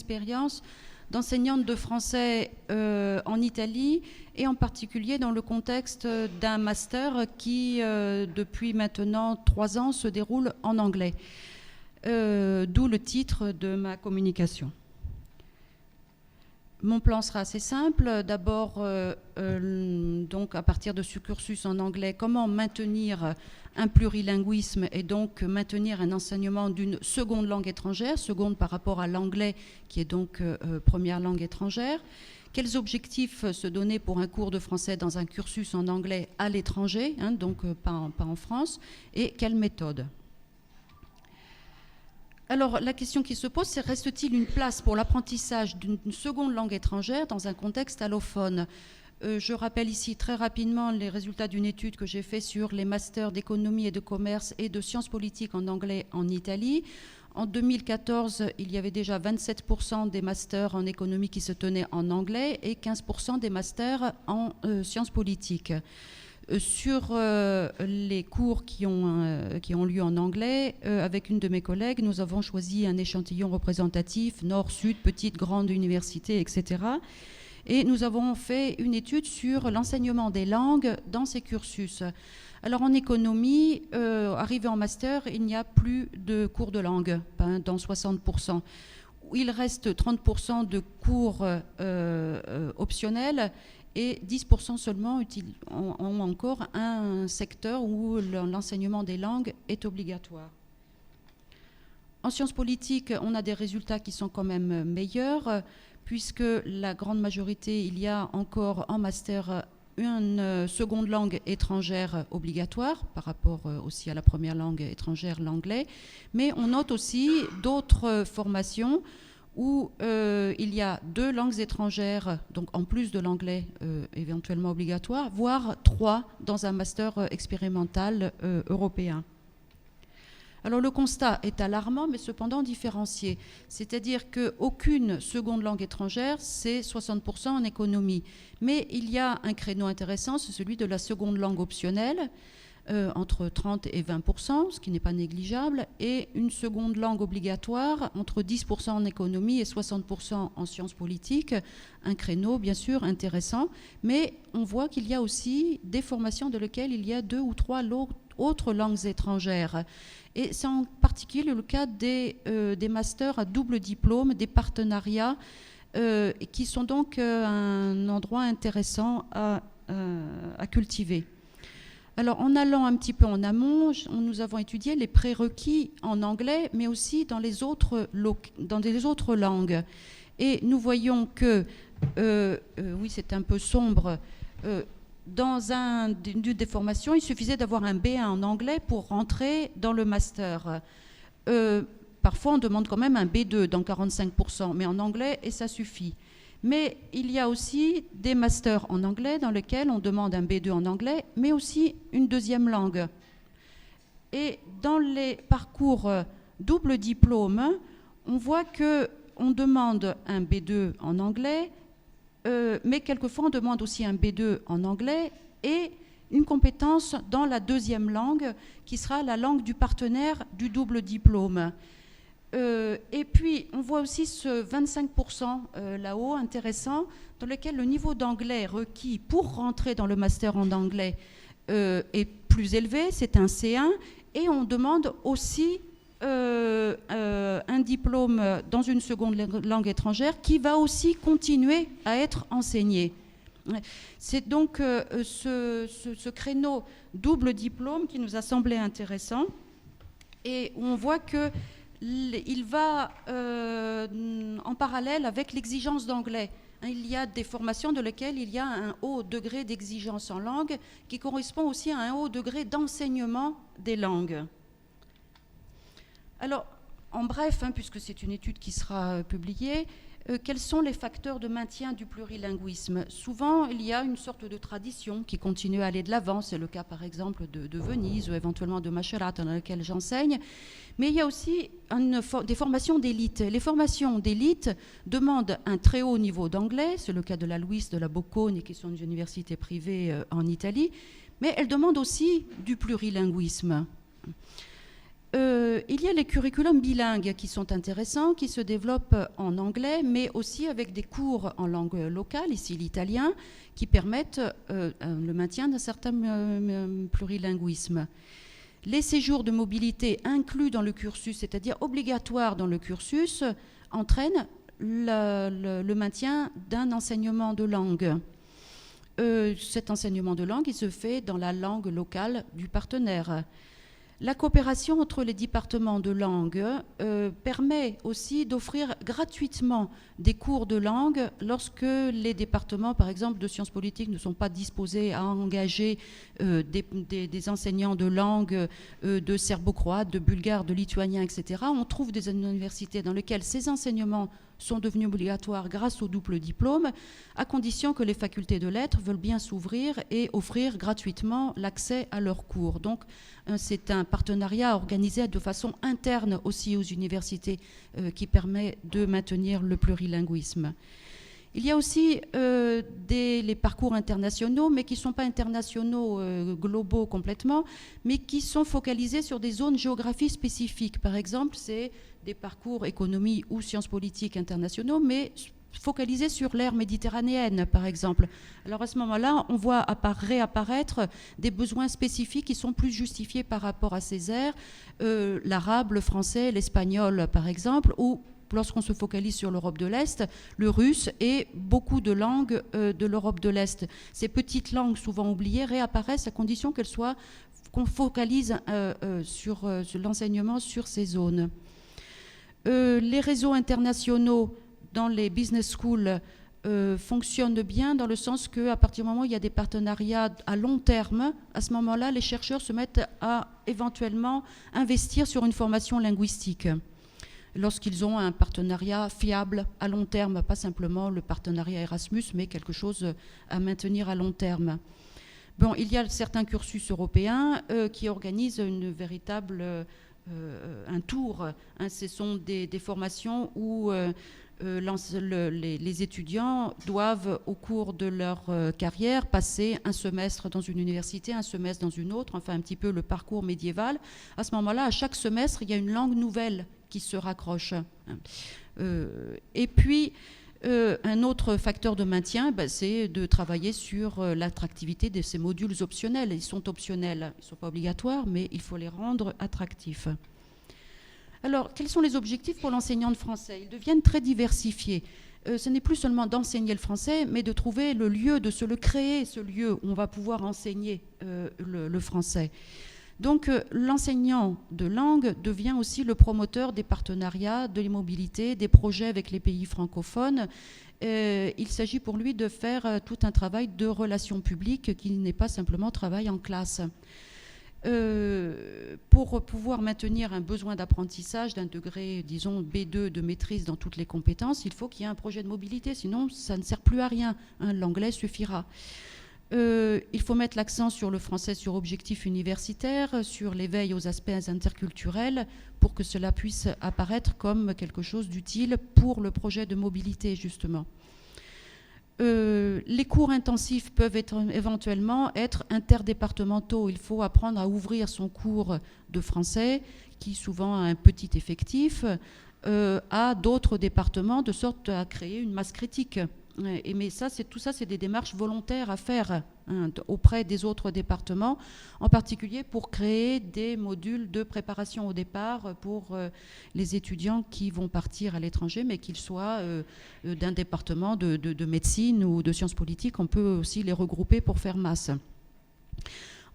expérience d'enseignante de français en Italie, et en particulier dans le contexte d'un master qui, depuis maintenant 3 ans, se déroule en anglais. D'où le titre de ma communication. Mon plan sera assez simple. D'abord, donc à partir de ce cursus en anglais, comment maintenir un plurilinguisme et donc maintenir un enseignement d'une seconde langue étrangère, seconde par rapport à l'anglais qui est donc première langue étrangère. Quels objectifs se donner pour un cours de français dans un cursus en anglais à l'étranger, hein, donc pas en France, et quelle méthode? Alors, la question qui se pose, c'est reste-t-il une place pour l'apprentissage d'une seconde langue étrangère dans un contexte allophone? Je rappelle ici très rapidement les résultats d'une étude que j'ai faite sur les masters d'économie et de commerce et de sciences politiques en anglais en Italie. En 2014, il y avait déjà 27% des masters en économie qui se tenaient en anglais et 15% des masters en sciences politiques. Sur les cours qui ont lieu en anglais, avec une de mes collègues, nous avons choisi un échantillon représentatif, nord, sud, petite, grande université, etc. Et nous avons fait une étude sur l'enseignement des langues dans ces cursus. Alors en économie, arrivé en master, il n'y a plus de cours de langue, dans 60%. Il reste 30% de cours optionnels, et 10% seulement ont encore un secteur où l'enseignement des langues est obligatoire. En sciences politiques, on a des résultats qui sont quand même meilleurs, puisque la grande majorité, il y a encore en master une seconde langue étrangère obligatoire, par rapport aussi à la première langue étrangère, l'anglais. Mais on note aussi d'autres formations où il y a 2 langues étrangères, donc en plus de l'anglais éventuellement obligatoire, voire 3 dans un master expérimental européen. Alors le constat est alarmant, mais cependant différencié. C'est-à-dire qu'aucune seconde langue étrangère, c'est 60% en économie. Mais il y a un créneau intéressant, c'est celui de la seconde langue optionnelle, entre 30 et 20%, ce qui n'est pas négligeable, et une seconde langue obligatoire entre 10% en économie et 60% en sciences politiques, un créneau bien sûr intéressant, mais on voit qu'il y a aussi des formations dans lesquelles il y a 2 ou 3 autres langues étrangères. Et c'est en particulier le cas des masters à double diplôme, des partenariats, qui sont donc un endroit intéressant à cultiver. Alors, en allant un petit peu en amont, nous avons étudié les prérequis en anglais, mais aussi dans les autres langues. Et nous voyons que, oui, c'est un peu sombre, dans une des formations, il suffisait d'avoir un B1 en anglais pour rentrer dans le master. Parfois, on demande quand même un B2 dans 45%, mais en anglais, et ça suffit. Mais il y a aussi des masters en anglais dans lesquels on demande un B2 en anglais, mais aussi une deuxième langue. Et dans les parcours double diplôme, on voit qu'on demande un B2 en anglais, mais quelquefois on demande aussi un B2 en anglais et une compétence dans la deuxième langue, qui sera la langue du partenaire du double diplôme. Et puis, on voit aussi ce 25% là-haut, intéressant, dans lequel le niveau d'anglais requis pour rentrer dans le master en anglais est plus élevé, c'est un C1, et on demande aussi un diplôme dans une seconde langue étrangère qui va aussi continuer à être enseigné. C'est donc ce créneau double diplôme qui nous a semblé intéressant, et on voit que il va en parallèle avec l'exigence d'anglais. Il y a des formations dans lesquelles il y a un haut degré d'exigence en langue qui correspond aussi à un haut degré d'enseignement des langues. Alors, en bref, puisque c'est une étude qui sera publiée, quels sont les facteurs de maintien du plurilinguisme? Souvent, il y a une sorte de tradition qui continue à aller de l'avant. C'est le cas, par exemple, de Venise ou éventuellement de Macerata, dans lequel j'enseigne. Mais il y a aussi des formations d'élite. Les formations d'élite demandent un très haut niveau d'anglais. C'est le cas de la Luiss, de la Bocconi, qui sont des universités privées en Italie. Mais elles demandent aussi du plurilinguisme. Il y a les curriculums bilingues qui sont intéressants, qui se développent en anglais, mais aussi avec des cours en langue locale, ici l'italien, qui permettent le maintien d'un certain plurilinguisme. Les séjours de mobilité inclus dans le cursus, c'est-à-dire obligatoires dans le cursus, entraînent le maintien d'un enseignement de langue. Cet enseignement de langue, il se fait dans la langue locale du partenaire. La coopération entre les départements de langue permet aussi d'offrir gratuitement des cours de langue lorsque les départements, par exemple, de sciences politiques ne sont pas disposés à engager des enseignants de langue de serbo-croate, de bulgare, de lituanien, etc. On trouve des universités dans lesquelles ces enseignements sont devenus obligatoires grâce au double diplôme, à condition que les facultés de lettres veulent bien s'ouvrir et offrir gratuitement l'accès à leurs cours. Donc, c'est un partenariat organisé de façon interne aussi aux universités qui permet de maintenir le plurilinguisme. Il y a aussi les parcours internationaux, mais qui ne sont pas internationaux globaux complètement, mais qui sont focalisés sur des zones géographiques spécifiques. Par exemple, c'est des parcours économie ou sciences politiques internationaux, mais focalisés sur l'ère méditerranéenne, par exemple. Alors à ce moment-là, on voit réapparaître des besoins spécifiques qui sont plus justifiés par rapport à ces aires, l'arabe, le français, l'espagnol, par exemple, ou lorsqu'on se focalise sur l'Europe de l'Est, le russe et beaucoup de langues de l'Europe de l'Est. Ces petites langues souvent oubliées réapparaissent à condition qu'on focalise sur l'enseignement sur ces zones. Les réseaux internationaux dans les business schools fonctionnent bien dans le sens qu'à partir du moment où il y a des partenariats à long terme, à ce moment-là, les chercheurs se mettent à éventuellement investir sur une formation linguistique lorsqu'ils ont un partenariat fiable à long terme, pas simplement le partenariat Erasmus, mais quelque chose à maintenir à long terme. Bon, il y a certains cursus européens qui organisent une véritable un tour. Ce sont des formations où les étudiants doivent, au cours de leur carrière, passer un semestre dans une université, un semestre dans une autre, enfin un petit peu le parcours médiéval. À ce moment-là, à chaque semestre, il y a une langue nouvelle qui se raccroche. Et puis, un autre facteur de maintien, c'est de travailler sur l'attractivité de ces modules optionnels. Ils sont optionnels, ils ne sont pas obligatoires, mais il faut les rendre attractifs. Alors, quels sont les objectifs pour l'enseignant de français? Ils deviennent très diversifiés. Ce n'est plus seulement d'enseigner le français, mais de trouver le lieu, de créer ce lieu où on va pouvoir enseigner le français. Donc, l'enseignant de langue devient aussi le promoteur des partenariats, de l'immobilité, des projets avec les pays francophones. Il s'agit pour lui de faire tout un travail de relations publiques qui n'est pas simplement travail en classe. Pour pouvoir maintenir un besoin d'apprentissage d'un degré, disons, B2 de maîtrise dans toutes les compétences, il faut qu'il y ait un projet de mobilité, sinon ça ne sert plus à rien. L'anglais suffira. Il faut mettre l'accent sur le français, sur objectifs universitaires, sur l'éveil aux aspects interculturels, pour que cela puisse apparaître comme quelque chose d'utile pour le projet de mobilité, justement. Les cours intensifs peuvent éventuellement être interdépartementaux. Il faut apprendre à ouvrir son cours de français, qui souvent a un petit effectif, à d'autres départements, de sorte à créer une masse critique. Mais tout ça, c'est des démarches volontaires à faire auprès des autres départements, en particulier pour créer des modules de préparation au départ pour les étudiants qui vont partir à l'étranger, mais qu'ils soient d'un département de médecine ou de sciences politiques. On peut aussi les regrouper pour faire masse.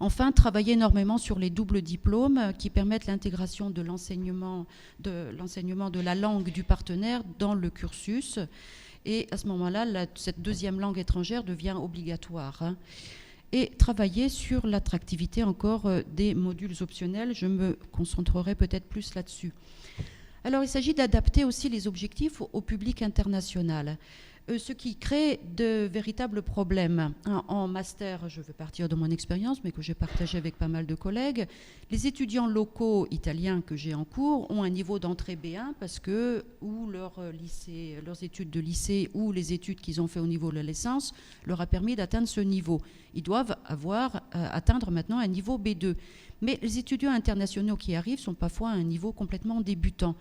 Enfin, travailler énormément sur les doubles diplômes qui permettent l'intégration de l'enseignement de la langue du partenaire dans le cursus. Et à ce moment-là, cette deuxième langue étrangère devient obligatoire. Et travailler sur l'attractivité encore des modules optionnels. Je me concentrerai peut-être plus là-dessus. Alors, il s'agit d'adapter aussi les objectifs au public international. ce qui crée de véritables problèmes. En master, je veux partir de mon expérience, mais que j'ai partagé avec pas mal de collègues, les étudiants locaux italiens que j'ai en cours ont un niveau d'entrée B1 parce que ou leurs études de lycée ou les études qu'ils ont fait au niveau de la licence leur a permis d'atteindre ce niveau. Ils doivent atteindre maintenant un niveau B2. Mais les étudiants internationaux qui arrivent sont parfois à un niveau complètement débutant.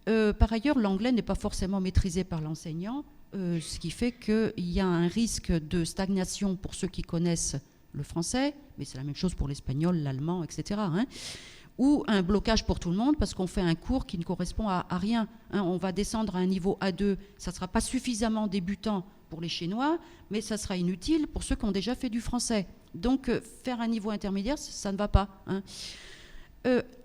Par ailleurs, l'anglais n'est pas forcément maîtrisé par l'enseignant, ce qui fait qu'il y a un risque de stagnation pour ceux qui connaissent le français, mais c'est la même chose pour l'espagnol, l'allemand, etc. Ou un blocage pour tout le monde parce qu'on fait un cours qui ne correspond à rien. On va descendre à un niveau A2, ça ne sera pas suffisamment débutant pour les Chinois, mais ça sera inutile pour ceux qui ont déjà fait du français. Donc faire un niveau intermédiaire, ça ne va pas.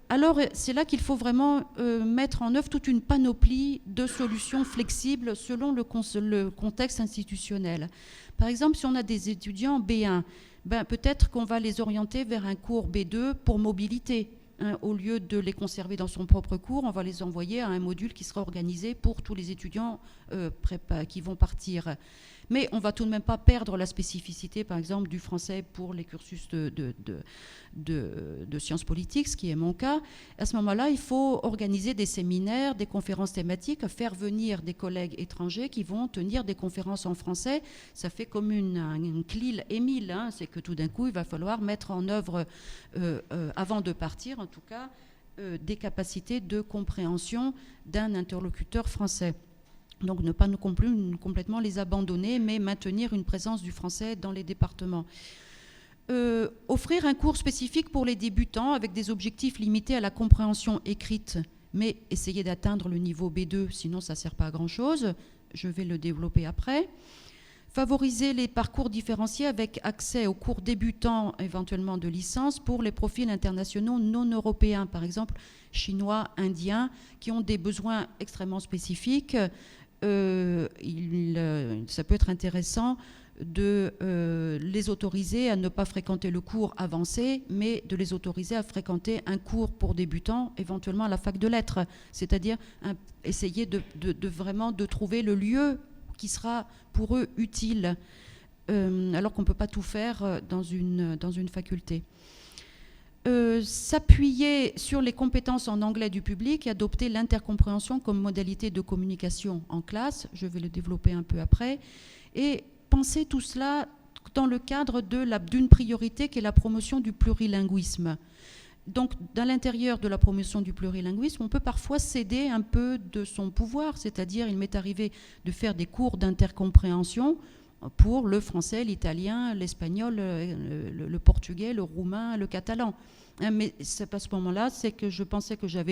Alors, c'est là qu'il faut vraiment mettre en œuvre toute une panoplie de solutions flexibles selon le contexte institutionnel. Par exemple, si on a des étudiants B1, peut-être qu'on va les orienter vers un cours B2 pour mobilité. Au lieu de les conserver dans son propre cours, on va les envoyer à un module qui sera organisé pour tous les étudiants qui vont partir. Mais on ne va tout de même pas perdre la spécificité, par exemple, du français pour les cursus de sciences politiques, ce qui est mon cas. À ce moment-là, il faut organiser des séminaires, des conférences thématiques, faire venir des collègues étrangers qui vont tenir des conférences en français. Ça fait comme une CLIL Émile, c'est que tout d'un coup, il va falloir mettre en œuvre, avant de partir en tout cas, des capacités de compréhension d'un interlocuteur français. Donc ne pas complètement les abandonner, mais maintenir une présence du français dans les départements. Offrir un cours spécifique pour les débutants avec des objectifs limités à la compréhension écrite, mais essayer d'atteindre le niveau B2, sinon ça ne sert pas à grand-chose. Je vais le développer après. Favoriser les parcours différenciés avec accès aux cours débutants, éventuellement de licence, pour les profils internationaux non européens, par exemple chinois, indiens, qui ont des besoins extrêmement spécifiques. Ça peut être intéressant de les autoriser à ne pas fréquenter le cours avancé, mais de les autoriser à fréquenter un cours pour débutants, éventuellement à la fac de lettres, c'est-à-dire essayer de vraiment de trouver le lieu qui sera pour eux utile, alors qu'on ne peut pas tout faire dans une faculté. S'appuyer sur les compétences en anglais du public et adopter l'intercompréhension comme modalité de communication en classe, je vais le développer un peu après, et penser tout cela dans le cadre d'une priorité qui est la promotion du plurilinguisme. Donc, dans l'intérieur de la promotion du plurilinguisme, on peut parfois céder un peu de son pouvoir, c'est-à-dire il m'est arrivé de faire des cours d'intercompréhension pour le français, l'italien, l'espagnol, le portugais, le roumain, le catalan. Mais c'est à ce moment-là, c'est que je pensais que j'ai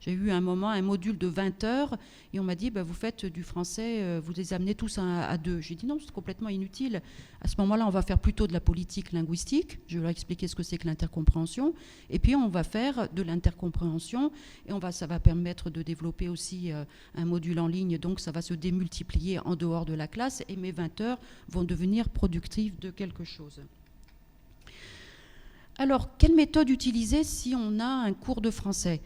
eu un moment, un module de 20 heures, et on m'a dit, vous faites du français, vous les amenez tous à 2. J'ai dit non, c'est complètement inutile. À ce moment-là, on va faire plutôt de la politique linguistique. Je vais leur expliquer ce que c'est que l'intercompréhension. Et puis, on va faire de l'intercompréhension, et ça va permettre de développer aussi un module en ligne. Donc, ça va se démultiplier en dehors de la classe, et mes 20 heures vont devenir productives de quelque chose. Alors, quelle méthode utiliser si on a un cours de français ?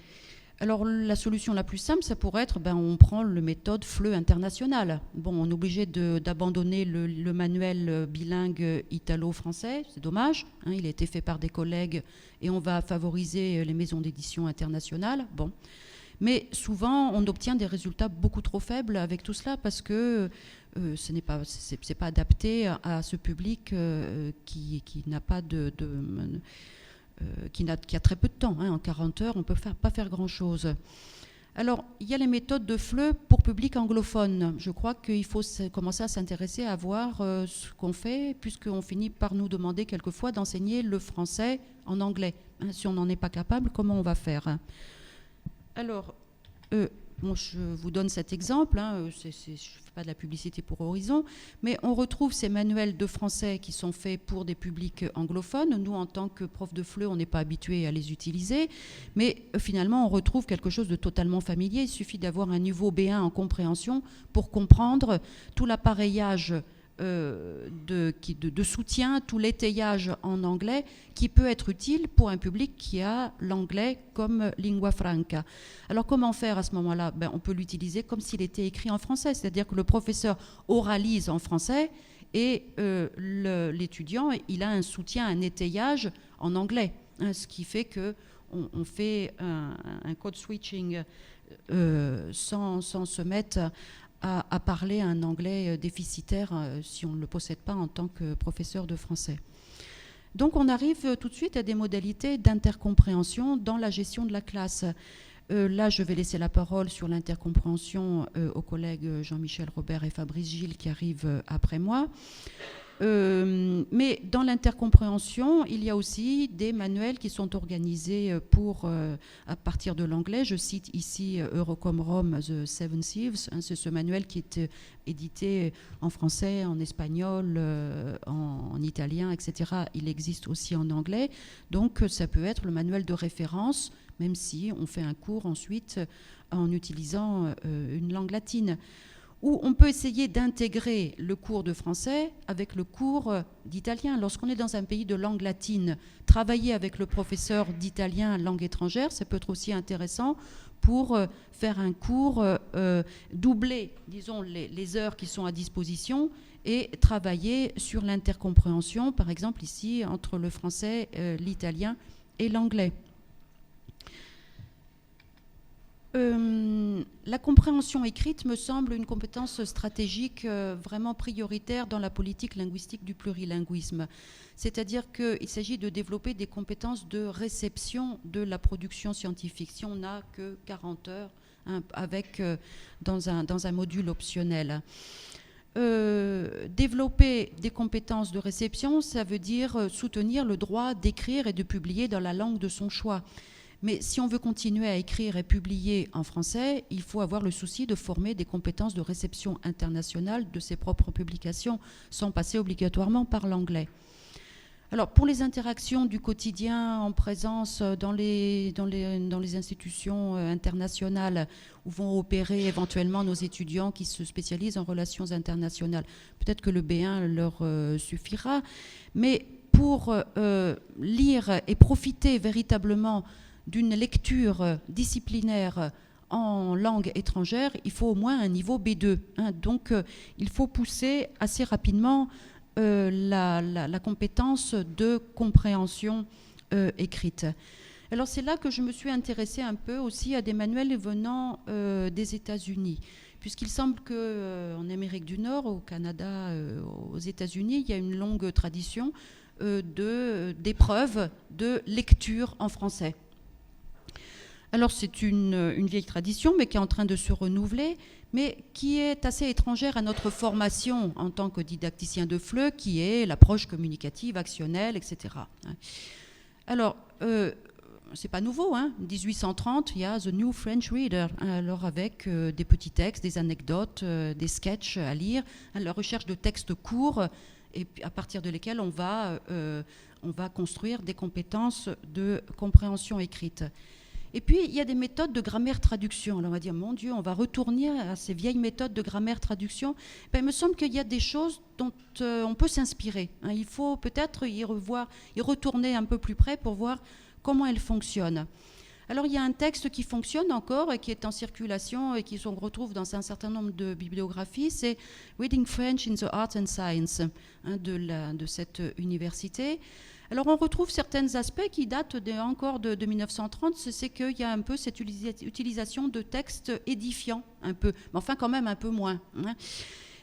Alors, la solution la plus simple, ça pourrait être, on prend la méthode FLE internationale. Bon, on est obligé d'abandonner le manuel bilingue italo-français, c'est dommage, il a été fait par des collègues et on va favoriser les maisons d'édition internationales. Bon. Mais souvent, on obtient des résultats beaucoup trop faibles avec tout cela parce que ce n'est pas adapté à ce public qui n'a pas qui a très peu de temps. En 40 heures, on ne peut pas faire grand-chose. Alors, il y a les méthodes de FLE pour public anglophone. Je crois qu'il faut commencer à s'intéresser à voir ce qu'on fait, puisqu'on finit par nous demander quelquefois d'enseigner le français en anglais. Si on n'en est pas capable, comment on va faire ? Alors, je vous donne cet exemple, je ne fais pas de la publicité pour Horizon, mais on retrouve ces manuels de français qui sont faits pour des publics anglophones. Nous, en tant que prof de FLE, on n'est pas habitués à les utiliser, mais finalement, on retrouve quelque chose de totalement familier. Il suffit d'avoir un niveau B1 en compréhension pour comprendre tout l'appareillage de soutien, tout l'étayage en anglais qui peut être utile pour un public qui a l'anglais comme lingua franca. Alors comment faire à ce moment-là? On peut l'utiliser comme s'il était écrit en français, c'est-à-dire que le professeur oralise en français et l'étudiant, il a un soutien, un étayage en anglais, hein, ce qui fait qu'on fait un code switching sans se mettre à parler un anglais déficitaire si on ne le possède pas en tant que professeur de français. Donc on arrive tout de suite à des modalités d'intercompréhension dans la gestion de la classe. Là, je vais laisser la parole sur l'intercompréhension aux collègues Jean-Michel Robert et Fabrice Gilles qui arrivent après moi. Mais dans l'intercompréhension, il y a aussi des manuels qui sont organisés à partir de l'anglais. Je cite ici Eurocom Rome, The Seven Thieves. Hein, c'est ce manuel qui est édité en français, en espagnol, en italien, etc. Il existe aussi en anglais. Donc ça peut être le manuel de référence, même si on fait un cours ensuite en utilisant une langue latine. Où on peut essayer d'intégrer le cours de français avec le cours d'italien. Lorsqu'on est dans un pays de langue latine, travailler avec le professeur d'italien langue étrangère, ça peut être aussi intéressant pour faire un cours, doubler, disons, les heures qui sont à disposition et travailler sur l'intercompréhension, par exemple ici, entre le français, l'italien et l'anglais. La compréhension écrite me semble une compétence stratégique vraiment prioritaire dans la politique linguistique du plurilinguisme. C'est-à-dire qu'il s'agit de développer des compétences de réception de la production scientifique. Si on n'a que 40 heures dans un module optionnel. Développer des compétences de réception, ça veut dire soutenir le droit d'écrire et de publier dans la langue de son choix. Mais si on veut continuer à écrire et publier en français, il faut avoir le souci de former des compétences de réception internationale de ses propres publications, sans passer obligatoirement par l'anglais. Alors, pour les interactions du quotidien en présence dans les institutions internationales où vont opérer éventuellement nos étudiants qui se spécialisent en relations internationales, peut-être que le B1 leur suffira, mais pour lire et profiter véritablement d'une lecture disciplinaire en langue étrangère, il faut au moins un niveau B2. Hein. Donc, il faut pousser assez rapidement la compétence de compréhension écrite. Alors, c'est là que je me suis intéressée un peu aussi à des manuels venant des États-Unis, puisqu'il semble qu'en Amérique du Nord, au Canada, aux États-Unis, il y a une longue tradition d'épreuves de lecture en français. Alors c'est une vieille tradition, mais qui est en train de se renouveler, mais qui est assez étrangère à notre formation en tant que didacticien de FLE, qui est l'approche communicative, actionnelle, etc. Alors, c'est pas nouveau, hein. 1830, il y a The New French Reader, alors avec des petits textes, des anecdotes, des sketchs à lire, la recherche de textes courts, et à partir de lesquels on va construire des compétences de compréhension écrite. Et puis, il y a des méthodes de grammaire-traduction. Alors, on va dire, mon Dieu, on va retourner à ces vieilles méthodes de grammaire-traduction. Il me semble qu'il y a des choses dont on peut s'inspirer. Hein. Il faut peut-être y retourner un peu plus près pour voir comment elles fonctionnent. Alors, il y a un texte qui fonctionne encore et qui est en circulation et qui se retrouve dans un certain nombre de bibliographies. C'est Reading French in the Arts and Science, hein, de cette université. Alors on retrouve certains aspects qui datent encore de 1930, c'est qu'il y a un peu cette utilisation de textes édifiants, un peu, mais enfin quand même un peu moins, hein.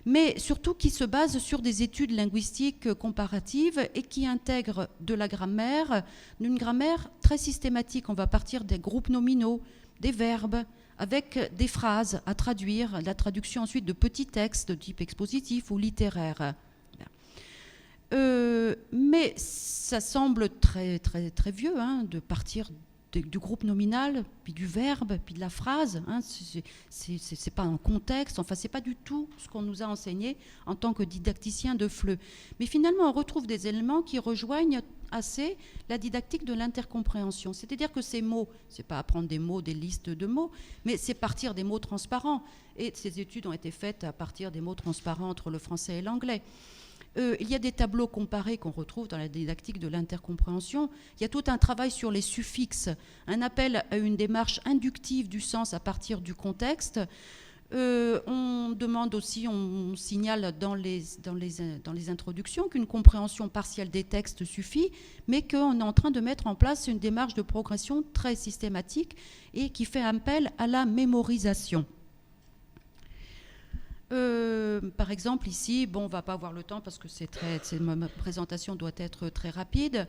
Mais surtout qui se basent sur des études linguistiques comparatives et qui intègrent de la grammaire, une grammaire très systématique. On va partir des groupes nominaux, des verbes, avec des phrases à traduire, la traduction ensuite de petits textes de type expositif ou littéraire. Mais ça semble très, très, très vieux, hein, de partir du groupe nominal, puis du verbe, puis de la phrase. Hein, c'est pas un contexte, enfin c'est pas du tout ce qu'on nous a enseigné en tant que didacticien de FLE. Mais finalement, on retrouve des éléments qui rejoignent assez la didactique de l'intercompréhension. C'est-à-dire que ces mots, c'est pas apprendre des mots, des listes de mots, mais c'est partir des mots transparents. Et ces études ont été faites à partir des mots transparents entre le français et l'anglais. Il y a des tableaux comparés qu'on retrouve dans la didactique de l'intercompréhension. Il y a tout un travail sur les suffixes, un appel à une démarche inductive du sens à partir du contexte. On demande aussi, on signale dans les introductions qu'une compréhension partielle des textes suffit, mais qu'on est en train de mettre en place une démarche de progression très systématique et qui fait appel à la mémorisation. Par exemple, ici, bon, on ne va pas avoir le temps parce que ma présentation doit être très rapide,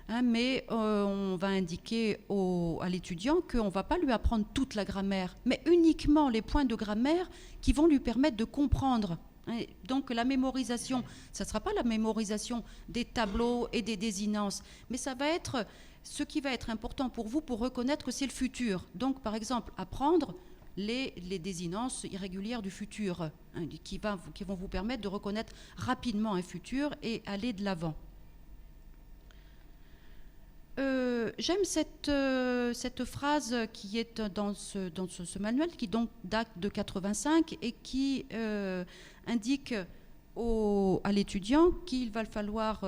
hein, mais on va indiquer à l'étudiant qu'on ne va pas lui apprendre toute la grammaire, mais uniquement les points de grammaire qui vont lui permettre de comprendre. Hein. Donc la mémorisation, ça ne sera pas la mémorisation des tableaux et des désinences, mais ça va être ce qui va être important pour vous pour reconnaître que c'est le futur. Donc, par exemple, apprendre les désinences irrégulières du futur, hein, qui vont vous permettre de reconnaître rapidement un futur et aller de l'avant. J'aime cette phrase qui est dans ce manuel, qui donc date de 85 et qui indique à l'étudiant qu'il va falloir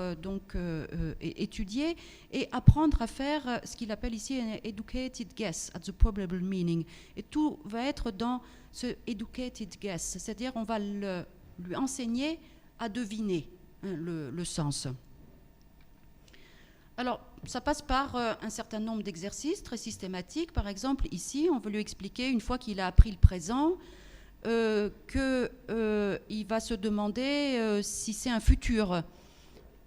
étudier et apprendre à faire ce qu'il appelle ici un educated guess at the probable meaning. Et tout va être dans ce educated guess, c'est-à-dire on va lui enseigner à deviner, hein, le sens. Alors, ça passe par un certain nombre d'exercices très systématiques. Par exemple, ici, on veut lui expliquer, une fois qu'il a appris le présent, qu'il va se demander si c'est un futur.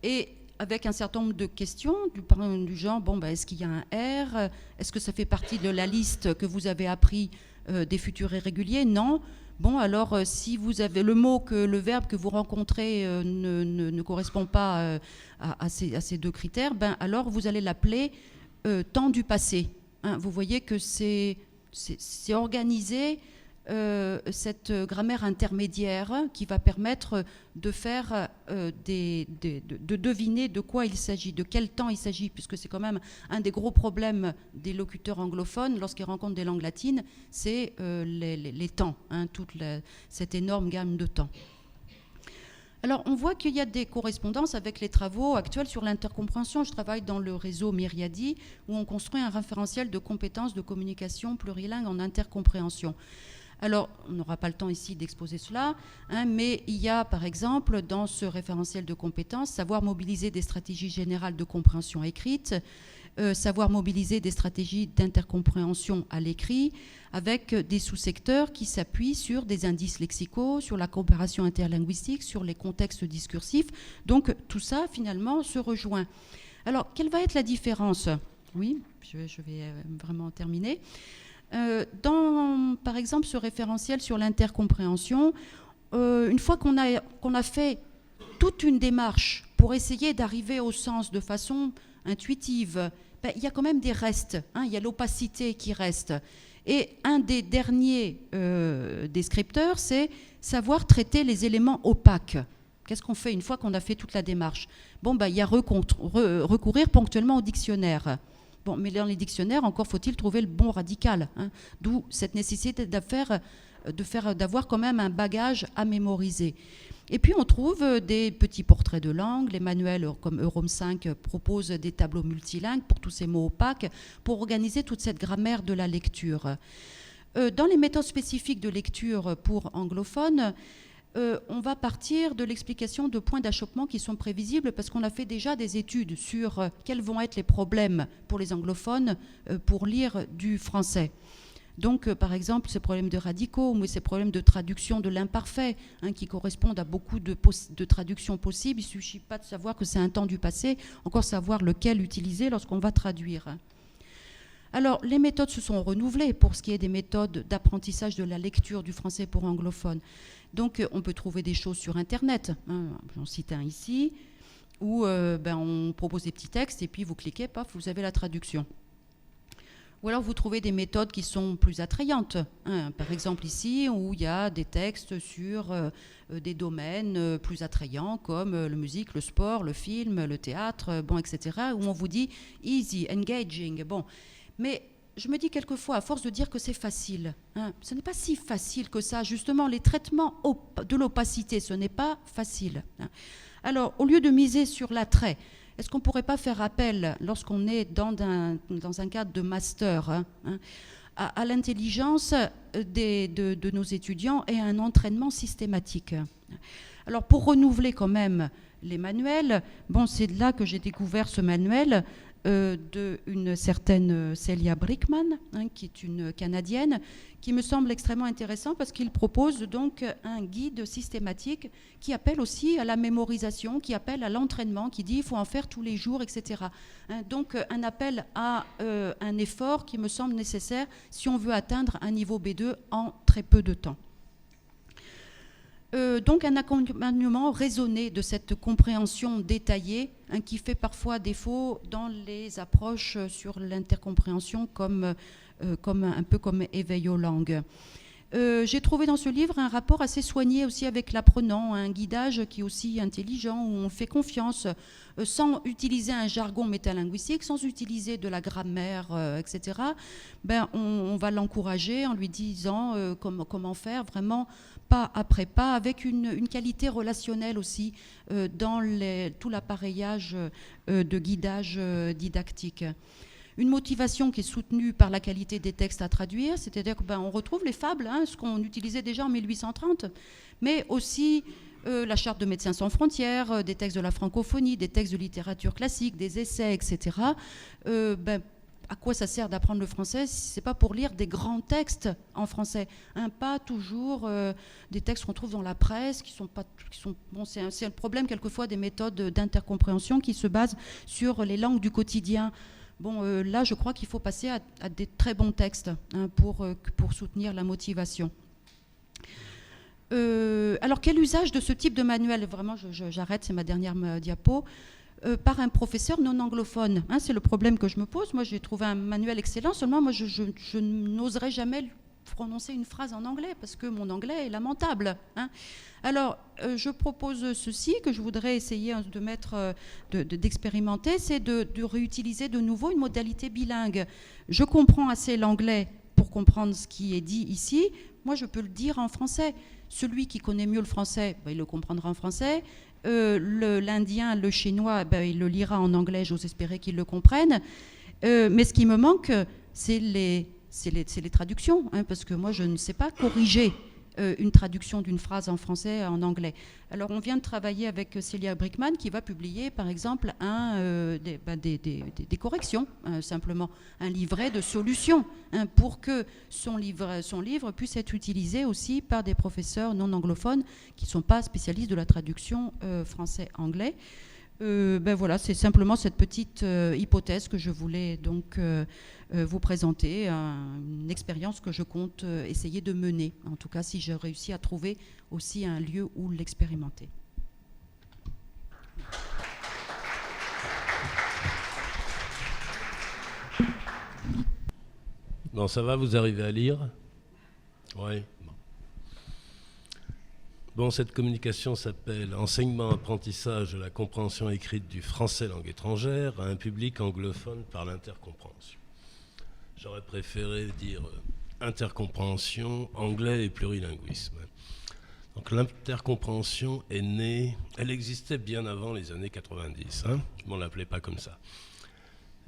Et avec un certain nombre de questions du genre, bon, ben, est-ce qu'il y a un R? Est-ce que ça fait partie de la liste que vous avez appris des futurs irréguliers? Non. Bon, alors, si vous avez le verbe que vous rencontrez ne correspond pas à ces deux critères, ben, alors vous allez l'appeler temps du passé. Hein, vous voyez que c'est organisé, cette grammaire intermédiaire qui va permettre de faire de deviner de quoi il s'agit, de quel temps il s'agit, puisque c'est quand même un des gros problèmes des locuteurs anglophones lorsqu'ils rencontrent des langues latines, c'est les temps, hein, cette énorme gamme de temps. Alors, on voit qu'il y a des correspondances avec les travaux actuels sur l'intercompréhension. Je travaille dans le réseau Myriadi, où on construit un référentiel de compétences de communication plurilingue en intercompréhension. Alors, on n'aura pas le temps ici d'exposer cela, hein, mais il y a, par exemple, dans ce référentiel de compétences, savoir mobiliser des stratégies générales de compréhension écrite, savoir mobiliser des stratégies d'intercompréhension à l'écrit, avec des sous-secteurs qui s'appuient sur des indices lexicaux, sur la coopération interlinguistique, sur les contextes discursifs. Donc, tout ça, finalement, se rejoint. Alors, quelle va être la différence? Oui, je vais vraiment terminer. Dans, par exemple, ce référentiel sur l'intercompréhension, une fois qu'on a fait toute une démarche pour essayer d'arriver au sens de façon intuitive, ben, il y a quand même des restes, hein, il y a l'opacité qui reste. Et un des derniers descripteurs, c'est savoir traiter les éléments opaques. Qu'est-ce qu'on fait une fois qu'on a fait toute la démarche? Bon, ben, il y a recourir ponctuellement au dictionnaire. Bon, mais dans les dictionnaires, encore faut-il trouver le bon radical, hein, d'où cette nécessité d'avoir quand même un bagage à mémoriser. Et puis on trouve des petits portraits de langue. Les manuels comme Eurom 5 proposent des tableaux multilingues pour tous ces mots opaques, pour organiser toute cette grammaire de la lecture. Dans les méthodes spécifiques de lecture pour anglophones, on va partir de l'explication de points d'achoppement qui sont prévisibles parce qu'on a fait déjà des études sur quels vont être les problèmes pour les anglophones pour lire du français. Donc, par exemple, ces problèmes de radicaux, mais ces problèmes de traduction de l'imparfait, hein, qui correspondent à beaucoup de traductions possibles. Il ne suffit pas de savoir que c'est un temps du passé, encore savoir lequel utiliser lorsqu'on va traduire. Alors, les méthodes se sont renouvelées pour ce qui est des méthodes d'apprentissage de la lecture du français pour anglophones. Donc, on peut trouver des choses sur Internet. Hein, j'en cite un ici, où on propose des petits textes et puis vous cliquez, paf, vous avez la traduction. Ou alors vous trouvez des méthodes qui sont plus attrayantes. Hein. Par exemple ici, où il y a des textes sur des domaines plus attrayants comme la musique, le sport, le film, le théâtre, bon, etc. Où on vous dit easy, engaging. Bon. Mais je me dis quelquefois, à force de dire que c'est facile, hein, ce n'est pas si facile que ça. Justement, les traitements de l'opacité, ce n'est pas facile. Hein. Alors, au lieu de miser sur l'attrait, est-ce qu'on ne pourrait pas faire appel, lorsqu'on est dans un cadre de master, à l'intelligence de nos étudiants et à un entraînement systématique? Alors, pour renouveler quand même les manuels, bon, c'est là que j'ai découvert ce manuel d'une certaine Celia Brickman, hein, qui est une Canadienne, qui me semble extrêmement intéressant parce qu'il propose donc un guide systématique qui appelle aussi à la mémorisation, qui appelle à l'entraînement, qui dit il faut en faire tous les jours, etc. Hein, donc un appel à un effort qui me semble nécessaire si on veut atteindre un niveau B2 en très peu de temps. Donc un accompagnement raisonné de cette compréhension détaillée, hein, qui fait parfois défaut dans les approches sur l'intercompréhension comme un peu comme éveil aux langues. J'ai trouvé dans ce livre un rapport assez soigné aussi avec l'apprenant, un guidage qui est aussi intelligent, où on fait confiance sans utiliser un jargon métalinguistique, sans utiliser de la grammaire, etc. Ben, on va l'encourager en lui disant comment faire vraiment pas après pas, avec une qualité relationnelle aussi dans tout l'appareillage de guidage didactique. Une motivation qui est soutenue par la qualité des textes à traduire, c'est-à-dire qu'on retrouve les fables, hein, ce qu'on utilisait déjà en 1830, mais aussi la charte de Médecins sans frontières, des textes de la francophonie, des textes de littérature classique, des essais, etc. À quoi ça sert d'apprendre le français si ce n'est pas pour lire des grands textes en français, hein, pas toujours des textes qu'on trouve dans la presse, bon, c'est un problème quelquefois des méthodes d'intercompréhension qui se basent sur les langues du quotidien. Bon, là, je crois qu'il faut passer à des très bons textes, hein, pour soutenir la motivation. Alors, quel usage de ce type de manuel? Vraiment, j'arrête, c'est ma dernière diapo. Par un professeur non anglophone, hein, c'est le problème que je me pose. Moi, j'ai trouvé un manuel excellent, seulement moi, je n'oserais jamais prononcer une phrase en anglais parce que mon anglais est lamentable. Hein. Alors, je propose ceci que je voudrais essayer d'expérimenter, c'est de réutiliser de nouveau une modalité bilingue. Je comprends assez l'anglais pour comprendre ce qui est dit ici. Moi, je peux le dire en français. Celui qui connaît mieux le français, il le comprendra en français. L'Indien, le Chinois, il le lira en anglais, j'ose espérer qu'il le comprenne. Mais ce qui me manque, c'est les traductions, hein, parce que moi, je ne sais pas corriger une traduction d'une phrase en français en anglais. Alors, on vient de travailler avec Celia Brickman qui va publier, par exemple, des corrections, simplement, un livret de solutions, hein, pour que son livre puisse être utilisé aussi par des professeurs non anglophones qui ne sont pas spécialistes de la traduction français-anglais. Voilà, c'est simplement cette petite hypothèse que je voulais donc vous présenter, une expérience que je compte essayer de mener, en tout cas si j'ai réussi à trouver aussi un lieu où l'expérimenter. Bon, ça va, vous arrivez à lire? Oui. Bon, cette communication s'appelle « Enseignement-apprentissage de la compréhension écrite du français langue étrangère à un public anglophone par l'intercompréhension ». J'aurais préféré dire « intercompréhension, anglais et plurilinguisme ». Donc l'intercompréhension est née, elle existait bien avant les années 90, hein, mais on ne l'appelait pas comme ça.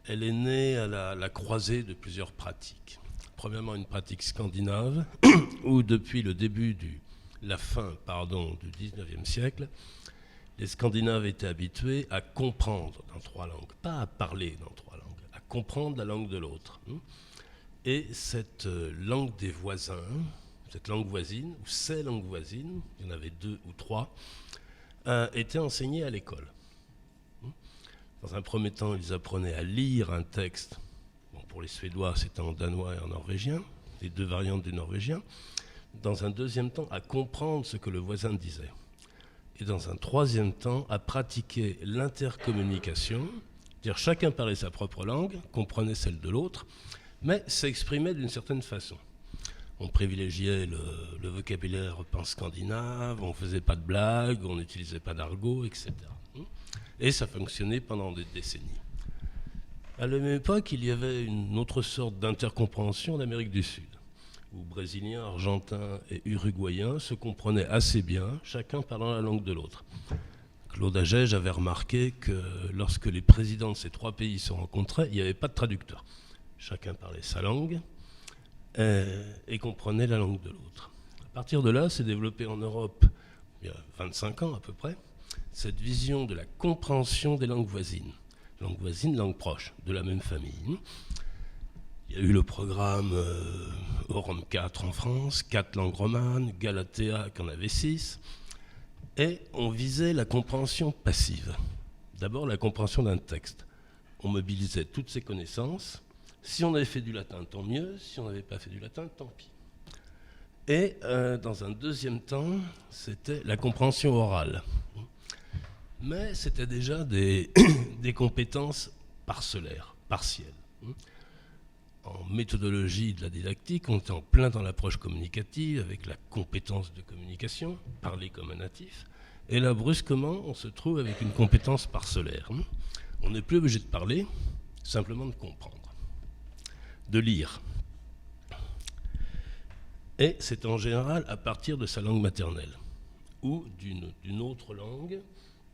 Elle est née à la croisée de plusieurs pratiques. Premièrement, une pratique scandinave, où depuis le début la fin du 19e siècle, les Scandinaves étaient habitués à comprendre dans trois langues, pas à parler dans trois langues, à comprendre la langue de l'autre. Et cette langue des voisins, cette langue voisine, ou ces langues voisines, il y en avait 2 ou 3, étaient enseignées à l'école. Dans un premier temps, ils apprenaient à lire un texte. Bon, pour les Suédois, c'était en danois et en norvégien, les 2 variantes du norvégien. Dans un deuxième temps, à comprendre ce que le voisin disait. Et dans un troisième temps, à pratiquer l'intercommunication, c'est-à-dire chacun parlait sa propre langue, comprenait celle de l'autre, mais s'exprimaient d'une certaine façon. On privilégiait le vocabulaire pan-scandinave, on ne faisait pas de blagues, on n'utilisait pas d'argot, etc. Et ça fonctionnait pendant des décennies. À la même époque, il y avait une autre sorte d'intercompréhension en Amérique du Sud, où Brésiliens, Argentins et Uruguayens se comprenaient assez bien, chacun parlant la langue de l'autre. Claude Agege avait remarqué que lorsque les présidents de ces trois pays se rencontraient, il n'y avait pas de traducteur. Chacun parlait sa langue et comprenait la langue de l'autre. À partir de là, s'est développée en Europe, il y a 25 ans à peu près, cette vision de la compréhension des langues voisines. Langue voisine, langue proche, de la même famille. Il y a eu le programme Orum 4 en France, 4 langues romanes, Galatea qui en avait 6, et on visait la compréhension passive. D'abord la compréhension d'un texte. On mobilisait toutes ses connaissances. Si on avait fait du latin, tant mieux. Si on n'avait pas fait du latin, tant pis. Et dans un deuxième temps, c'était la compréhension orale. Mais c'était déjà des compétences parcellaires, partielles. En méthodologie de la didactique, on était en plein dans l'approche communicative, avec la compétence de communication, parler comme un natif. Et là, brusquement, on se trouve avec une compétence parcellaire. On n'est plus obligé de parler, simplement de comprendre, de lire. Et c'est en général à partir de sa langue maternelle, ou d'une autre langue.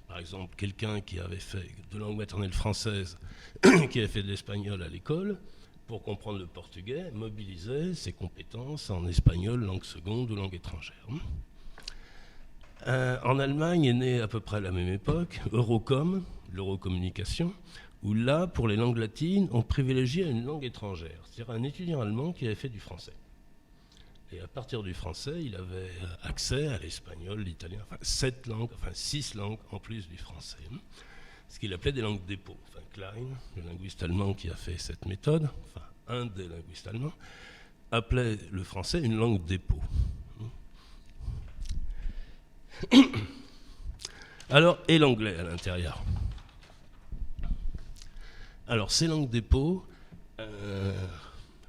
Par exemple, quelqu'un qui avait fait de langue maternelle française, qui avait fait de l'espagnol à l'école, pour comprendre le portugais, mobilisait ses compétences en espagnol, langue seconde ou langue étrangère. En Allemagne est né à peu près à la même époque Eurocom, l'eurocommunication, où là, pour les langues latines, on privilégiait une langue étrangère, c'est-à-dire un étudiant allemand qui avait fait du français. Et à partir du français, il avait accès à l'espagnol, l'italien, enfin 7 langues, enfin 6 langues en plus du français. Ce qu'il appelait des langues dépôt. Enfin, Klein, le linguiste allemand qui a fait cette méthode, enfin un des linguistes allemands, appelait le français une langue dépôt. Alors, et l'anglais à l'intérieur. Alors, ces langues dépôt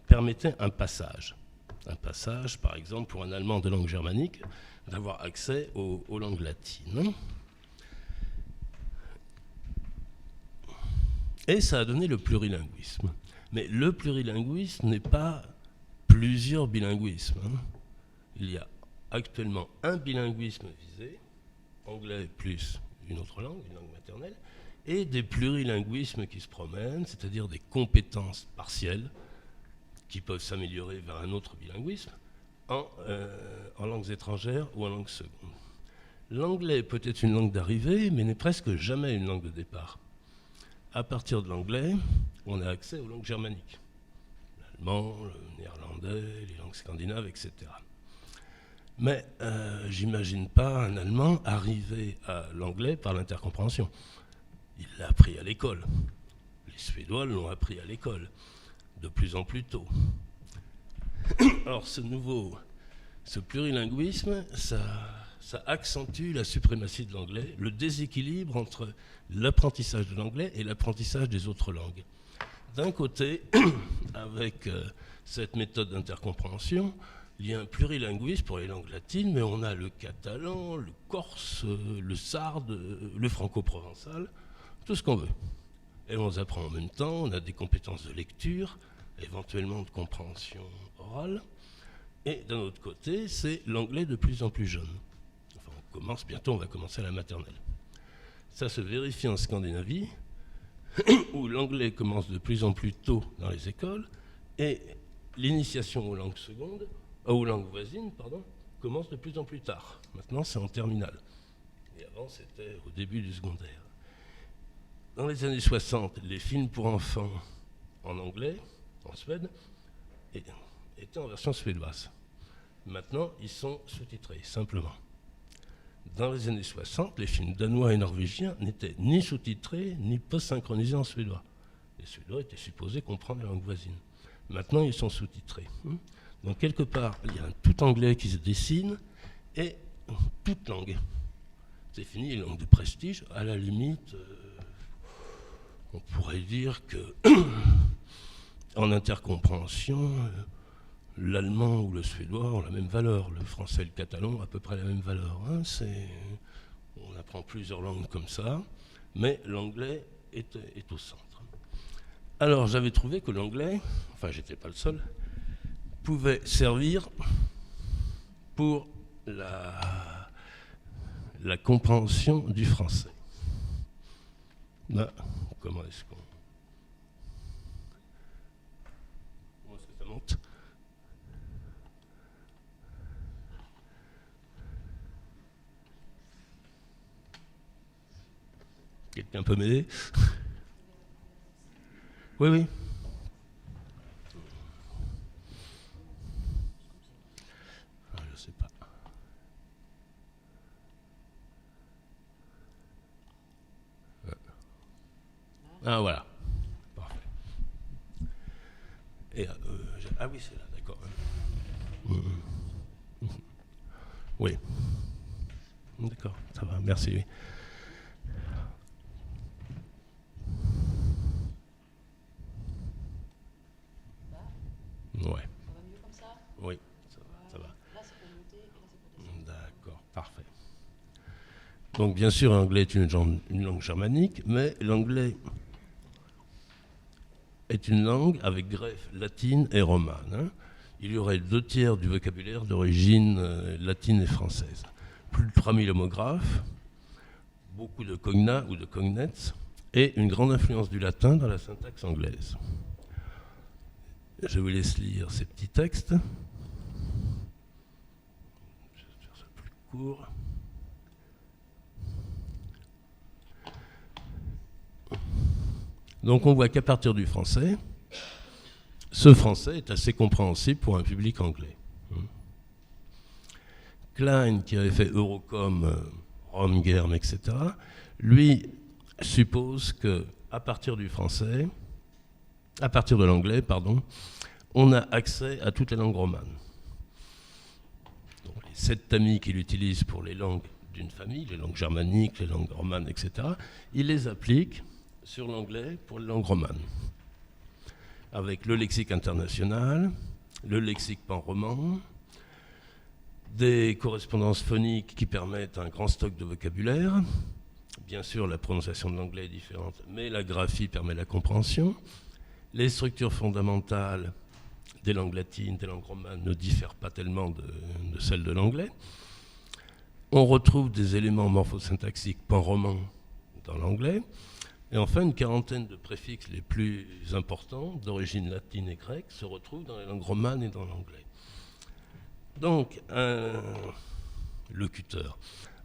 permettaient un passage. Un passage, par exemple, pour un Allemand de langue germanique, d'avoir accès aux langues latines. Et ça a donné le plurilinguisme. Mais le plurilinguisme n'est pas plusieurs bilinguismes. Il y a actuellement un bilinguisme visé, anglais plus une autre langue, une langue maternelle, et des plurilinguismes qui se promènent, c'est-à-dire des compétences partielles qui peuvent s'améliorer vers un autre bilinguisme en langues étrangères ou en langue seconde. L'anglais peut être une langue d'arrivée, mais n'est presque jamais une langue de départ. À partir de l'anglais, on a accès aux langues germaniques. L'allemand, le néerlandais, les langues scandinaves, etc. Mais j'imagine pas un Allemand arriver à l'anglais par l'intercompréhension. Il l'a appris à l'école. Les Suédois l'ont appris à l'école, de plus en plus tôt. Alors ce plurilinguisme, ça accentue la suprématie de l'anglais, le déséquilibre entre l'apprentissage de l'anglais et l'apprentissage des autres langues. D'un côté, avec cette méthode d'intercompréhension, il y a un plurilinguisme pour les langues latines, mais on a le catalan, le corse, le sarde, le franco-provençal, tout ce qu'on veut. Et on les apprend en même temps, on a des compétences de lecture, éventuellement de compréhension orale. Et d'un autre côté, c'est l'anglais de plus en plus jeune. Enfin, bientôt on va commencer à la maternelle. Ça se vérifie en Scandinavie, où l'anglais commence de plus en plus tôt dans les écoles, et l'initiation aux langues secondes, aux langues voisines, commence de plus en plus tard. Maintenant, c'est en terminale. Et avant, c'était au début du secondaire. Dans les années 60, les films pour enfants en anglais, en Suède, étaient en version suédoise. Maintenant, ils sont sous-titrés, simplement. Dans les années 60, les films danois et norvégiens n'étaient ni sous-titrés, ni post-synchronisés en suédois. Les Suédois étaient supposés comprendre la langue voisine. Maintenant, ils sont sous-titrés. Donc, quelque part, il y a un tout anglais qui se dessine et toute langue. C'est fini, les langues de prestige. À la limite, on pourrait dire que En intercompréhension, l'allemand ou le suédois ont la même valeur, le français et le catalan ont à peu près la même valeur. Hein. On apprend plusieurs langues comme ça, mais l'anglais est au centre. Alors j'avais trouvé que l'anglais, enfin j'étais pas le seul, pouvait servir pour la compréhension du français. Là, comment est-ce que ça monte ? Quelqu'un peut m'aider ? Oui, oui. Ah, je sais pas. Ah, voilà. Parfait. Et, ah oui, c'est là, d'accord. Oui. D'accord, ça va, merci. Oui. Ouais. Ça va mieux comme ça ? Oui, ça va. Là, c'est pour monter et là, c'est pour descendre. D'accord, parfait. Donc, bien sûr, l'anglais est une langue germanique, mais l'anglais est une langue avec greffe latine et romane. Hein. Il y aurait 2/3 du vocabulaire d'origine latine et française. Plus de 3000 homographes, beaucoup de cognats ou de cognates, et une grande influence du latin dans la syntaxe anglaise. Je vous laisse lire ces petits textes. Je vais faire ça plus court. Donc on voit qu'à partir du français, ce français est assez compréhensible pour un public anglais. Klein, qui avait fait Eurocom, Rome, Guerme, etc., lui suppose qu'à partir du français, à partir de l'anglais, pardon, on a accès à toutes les langues romanes. Donc, les 7 tamis qu'il utilise pour les langues d'une famille, les langues germaniques, les langues romanes, etc., il les applique sur l'anglais pour les langues romanes. Avec le lexique international, le lexique pan-roman, des correspondances phoniques qui permettent un grand stock de vocabulaire. Bien sûr, la prononciation de l'anglais est différente, mais la graphie permet la compréhension. Les structures fondamentales des langues latines, des langues romanes ne diffèrent pas tellement de celles de l'anglais. On retrouve des éléments morphosyntaxiques pan-romans dans l'anglais. Et enfin, une quarantaine de préfixes les plus importants, d'origine latine et grecque, se retrouvent dans les langues romanes et dans l'anglais. Donc, un locuteur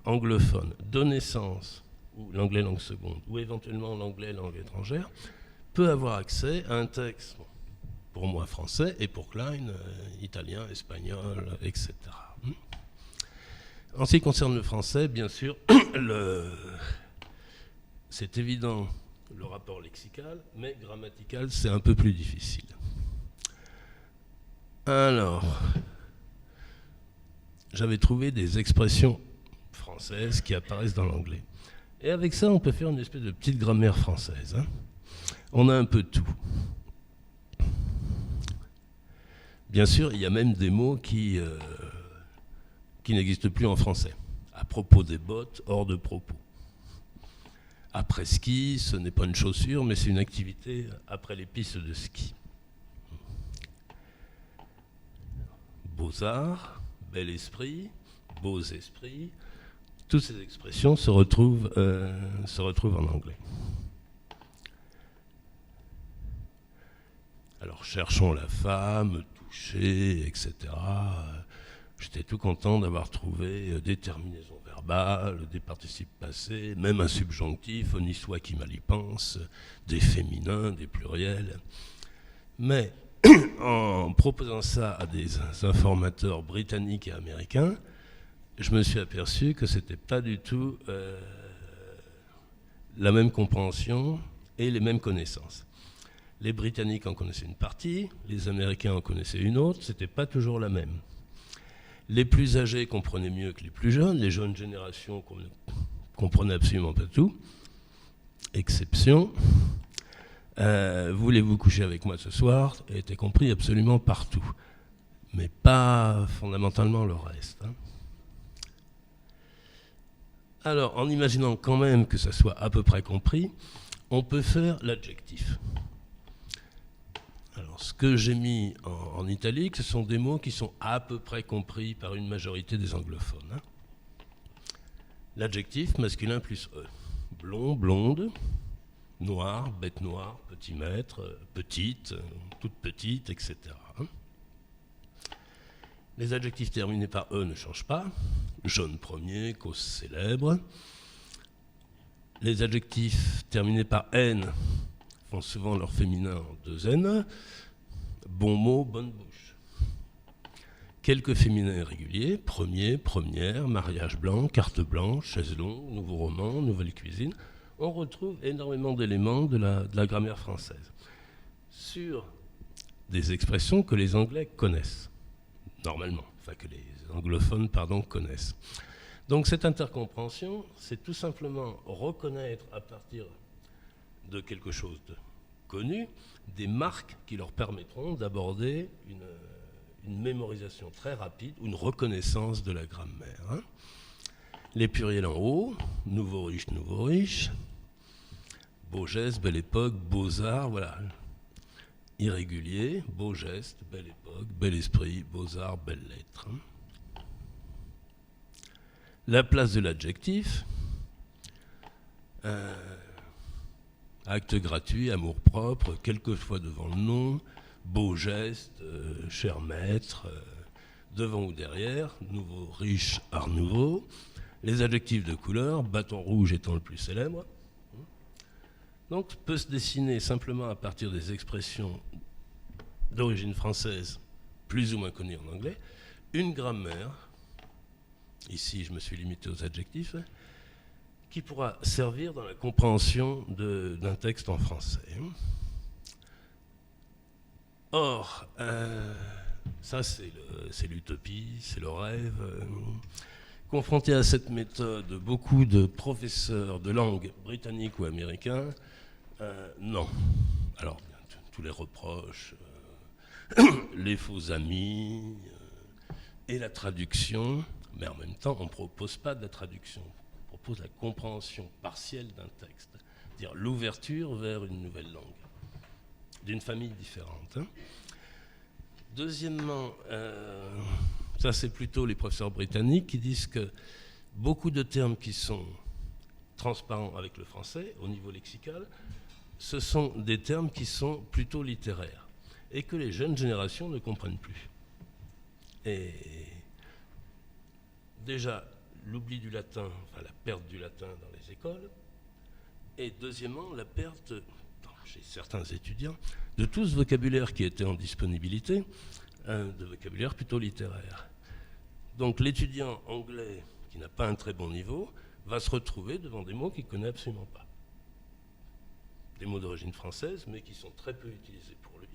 anglophone de naissance, ou l'anglais langue seconde, ou éventuellement l'anglais langue étrangère, peut avoir accès à un texte, pour moi français, et pour Klein, italien, espagnol, etc. En ce qui concerne le français, bien sûr, c'est évident le rapport lexical, mais grammatical, c'est un peu plus difficile. Alors, j'avais trouvé des expressions françaises qui apparaissent dans l'anglais. Et avec ça, on peut faire une espèce de petite grammaire française. Hein. On a un peu tout. Bien sûr, il y a même des mots qui n'existent plus en français. À propos des bottes, hors de propos. Après ski, ce n'est pas une chaussure, mais c'est une activité après les pistes de ski. Beaux-arts, bel esprit, beaux esprits, toutes ces expressions se retrouvent en anglais. Alors, cherchons la femme, toucher, etc. J'étais tout content d'avoir trouvé des terminaisons verbales, des participes passés, même un subjonctif, honni soit qui mal y pense, des féminins, des pluriels. Mais en proposant ça à des informateurs britanniques et américains, je me suis aperçu que ce n'était pas du tout la même compréhension et les mêmes connaissances. Les Britanniques en connaissaient une partie, les Américains en connaissaient une autre, ce n'était pas toujours la même. Les plus âgés comprenaient mieux que les jeunes générations comprenaient absolument pas tout. Exception voulez-vous coucher avec moi ce soir était compris absolument partout, mais pas fondamentalement le reste. Alors, en imaginant quand même que ça soit à peu près compris, on peut faire l'adjectif. Alors, ce que j'ai mis en italique, ce sont des mots qui sont à peu près compris par une majorité des anglophones. L'adjectif masculin plus E. Blond, blonde, noir, bête noire, petit maître, petite, toute petite, etc. Les adjectifs terminés par E ne changent pas. Jaune premier, cause célèbre. Les adjectifs terminés par N font souvent leur féminin en 2 N. Bon mot, bonne bouche. Quelques féminins irréguliers, premier, première, mariage blanc, carte blanche, chaise longue, nouveau roman, nouvelle cuisine. On retrouve énormément d'éléments de la grammaire française sur des expressions que les Anglais connaissent, normalement, enfin que les anglophones, connaissent. Donc cette intercompréhension, c'est tout simplement reconnaître à partir de quelque chose de connu, des marques qui leur permettront d'aborder une mémorisation très rapide ou une reconnaissance de la grammaire. Les pluriels en haut, nouveau riche, beau geste, belle époque, beaux-arts, voilà. Irrégulier, beau geste, belle époque, bel esprit, beaux-arts, belles lettres. La place de l'adjectif, acte gratuit, amour-propre, quelquefois devant le nom, beau geste, cher maître, devant ou derrière, nouveau, riche, art nouveau. Les adjectifs de couleur, bâton rouge étant le plus célèbre. Donc peut se dessiner simplement à partir des expressions d'origine française, plus ou moins connues en anglais, une grammaire, ici je me suis limité aux adjectifs, qui pourra servir dans la compréhension d'un texte en français. Or, ça c'est l'utopie, c'est le rêve. Confronté à cette méthode, beaucoup de professeurs de langue britanniques ou américains, non. Alors, tous les reproches, les faux amis et la traduction, mais en même temps, on ne propose pas de la traduction, on propose la compréhension partielle d'un texte, c'est-à-dire l'ouverture vers une nouvelle langue, d'une famille différente. Deuxièmement, ça c'est plutôt les professeurs britanniques qui disent que beaucoup de termes qui sont transparents avec le français au niveau lexical, ce sont des termes qui sont plutôt littéraires et que les jeunes générations ne comprennent plus. Et déjà, l'oubli du latin, enfin la perte du latin dans les écoles, et deuxièmement, la perte, chez certains étudiants, de tout ce vocabulaire qui était en disponibilité, de vocabulaire plutôt littéraire. Donc l'étudiant anglais qui n'a pas un très bon niveau va se retrouver devant des mots qu'il ne connaît absolument pas. Des mots d'origine française, mais qui sont très peu utilisés pour lui.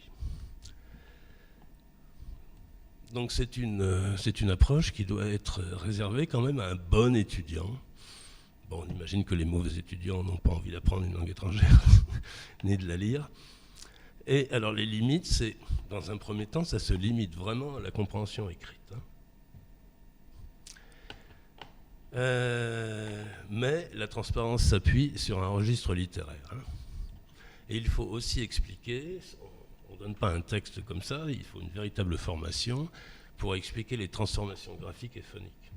Donc c'est une approche qui doit être réservée quand même à un bon étudiant. Bon, on imagine que les mauvais étudiants n'ont pas envie d'apprendre une langue étrangère, ni de la lire. Et alors les limites, c'est, dans un premier temps, ça se limite vraiment à la compréhension écrite. Mais la transparence s'appuie sur un registre littéraire. Et il faut aussi expliquer, on ne donne pas un texte comme ça, il faut une véritable formation pour expliquer les transformations graphiques et phoniques.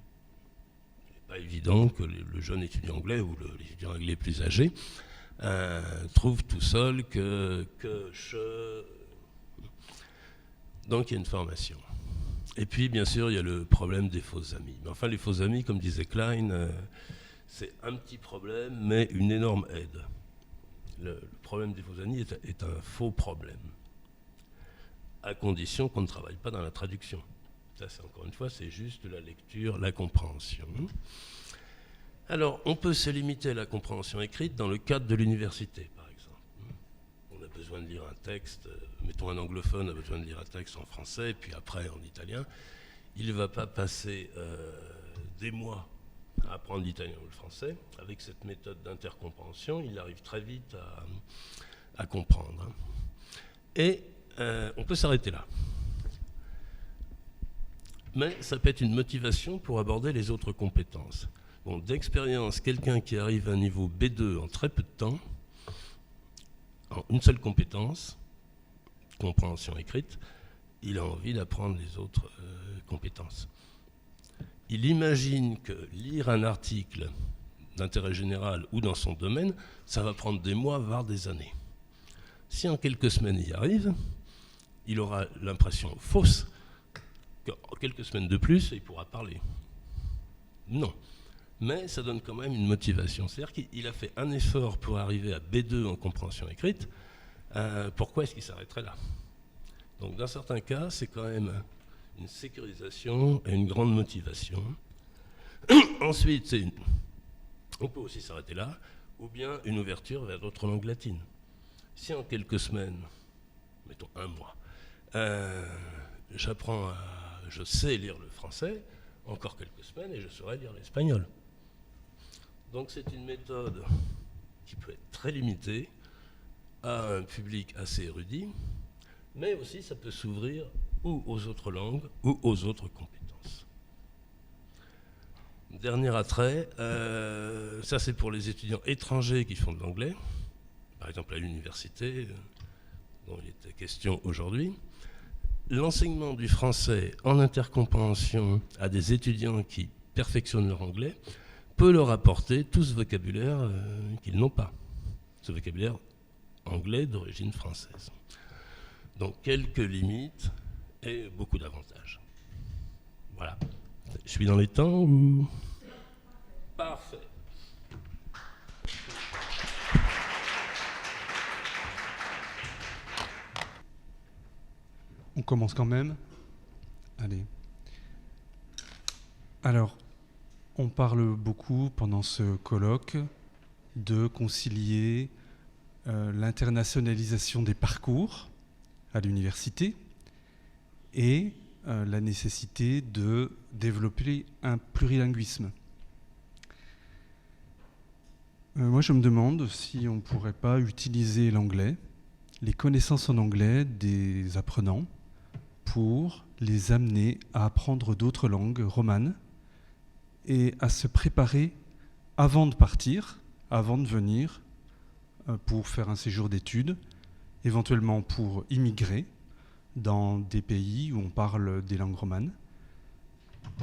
Il n'est pas évident que le jeune étudiant anglais ou l'étudiant anglais plus âgé trouve tout seul que, donc il y a une formation. Et puis, bien sûr, il y a le problème des faux amis. Mais enfin, les faux amis, comme disait Klein, c'est un petit problème, mais une énorme aide. Le problème des faux amis est un faux problème, à condition qu'on ne travaille pas dans la traduction. Ça, c'est encore une fois, c'est juste la lecture, la compréhension. Alors, on peut se limiter à la compréhension écrite dans le cadre de l'université, par exemple. On a besoin de lire un texte, mettons un anglophone a besoin de lire un texte en français, puis après en italien. Il ne va pas passer des mois à apprendre l'italien ou le français. Avec cette méthode d'intercompréhension, il arrive très vite à comprendre. Et on peut s'arrêter là. Mais ça peut être une motivation pour aborder les autres compétences. Bon, d'expérience, quelqu'un qui arrive à un niveau B2 en très peu de temps, en une seule compétence, compréhension écrite, il a envie d'apprendre les autres compétences. Il imagine que lire un article d'intérêt général ou dans son domaine, ça va prendre des mois, voire des années. Si en quelques semaines il y arrive, il aura l'impression fausse qu'en quelques semaines de plus, il pourra parler. Non. Mais ça donne quand même une motivation. C'est-à-dire qu'il a fait un effort pour arriver à B2 en compréhension écrite. Pourquoi est-ce qu'il s'arrêterait là? Donc dans certains cas, c'est quand même une sécurisation et une grande motivation. Ensuite, on peut aussi s'arrêter là, ou bien une ouverture vers d'autres langues latines. Si en quelques semaines, mettons un mois, je sais lire le français, encore quelques semaines et je saurai lire l'espagnol. Donc c'est une méthode qui peut être très limitée à un public assez érudit, mais aussi ça peut s'ouvrir ou aux autres langues ou aux autres compétences. Dernier attrait, ça c'est pour les étudiants étrangers qui font de l'anglais, par exemple à l'université, dont il était question aujourd'hui. L'enseignement du français en intercompréhension à des étudiants qui perfectionnent leur anglais peut leur apporter tout ce vocabulaire qu'ils n'ont pas, ce vocabulaire anglais d'origine française. Donc quelques limites et beaucoup d'avantages. Voilà. Je suis dans les temps ou... Parfait. On commence quand même. Allez. Alors, on parle beaucoup pendant ce colloque de concilier l'internationalisation des parcours à l'université et la nécessité de développer un plurilinguisme. Moi, je me demande si on ne pourrait pas utiliser l'anglais, les connaissances en anglais des apprenants, pour les amener à apprendre d'autres langues romanes et à se préparer avant de partir, avant de venir pour faire un séjour d'études, éventuellement pour immigrer dans des pays où on parle des langues romanes.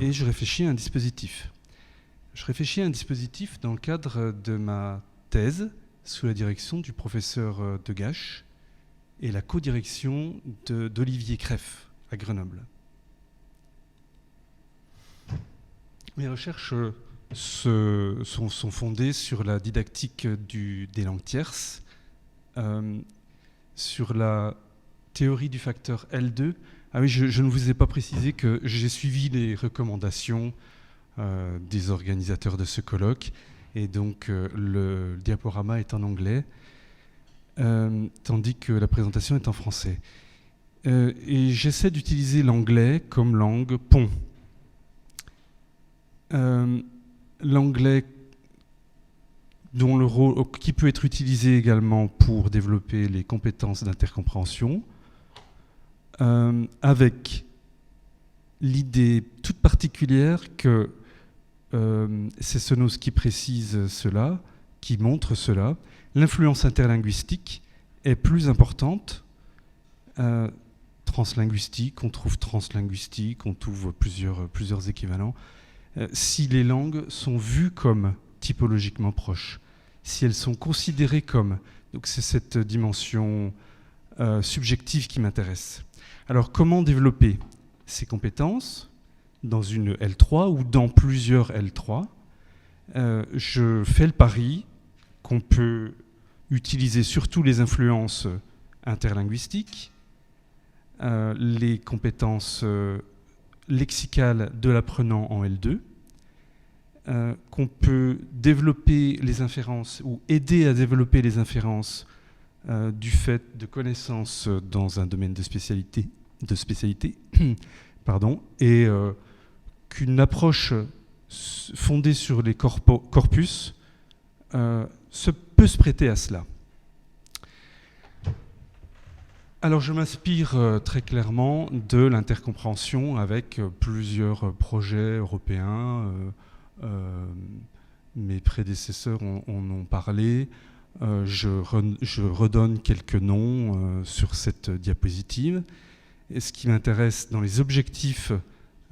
Et je réfléchis à un dispositif. Je réfléchis à un dispositif dans le cadre de ma thèse sous la direction du professeur Degache et la co-direction d'Olivier Creff à Grenoble. Mes recherches sont fondées sur la didactique des langues tierces, sur la théorie du facteur L2. Ah oui, je ne vous ai pas précisé que j'ai suivi les recommandations des organisateurs de ce colloque, et donc le diaporama est en anglais, tandis que la présentation est en français. Et j'essaie d'utiliser l'anglais comme langue pont. L'anglais dont le rôle, qui peut être utilisé également pour développer les compétences d'intercompréhension, avec l'idée toute particulière que c'est Senos qui précise cela, qui montre cela, l'influence interlinguistique est plus importante. Translinguistique, on trouve translinguistique, on trouve plusieurs équivalents, si les langues sont vues comme typologiquement proches, si elles sont considérées comme... Donc c'est cette dimension subjective qui m'intéresse. Alors comment développer ces compétences dans une L3 ou dans plusieurs L3 ? Je fais le pari qu'on peut utiliser surtout les influences interlinguistiques, les compétences lexicales de l'apprenant en L2, qu'on peut développer les inférences ou aider à développer les inférences du fait de connaissances dans un domaine de spécialité pardon, et qu'une approche fondée sur les corpus peut se prêter à cela. Alors je m'inspire très clairement de l'intercompréhension avec plusieurs projets européens. Mes prédécesseurs en ont parlé. Je redonne quelques noms sur cette diapositive. Et ce qui m'intéresse dans les objectifs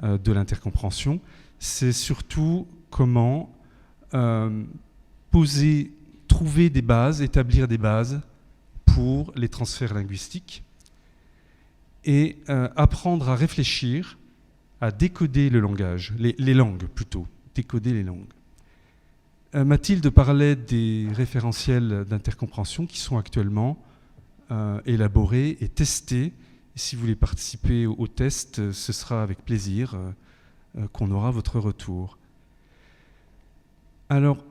de l'intercompréhension, c'est surtout comment trouver des bases, établir des bases pour les transferts linguistiques et apprendre à réfléchir, à décoder le langage, les langues plutôt, décoder les langues. Mathilde parlait des référentiels d'intercompréhension qui sont actuellement élaborés et testés. Si vous voulez participer au test, ce sera avec plaisir qu'on aura votre retour. Alors,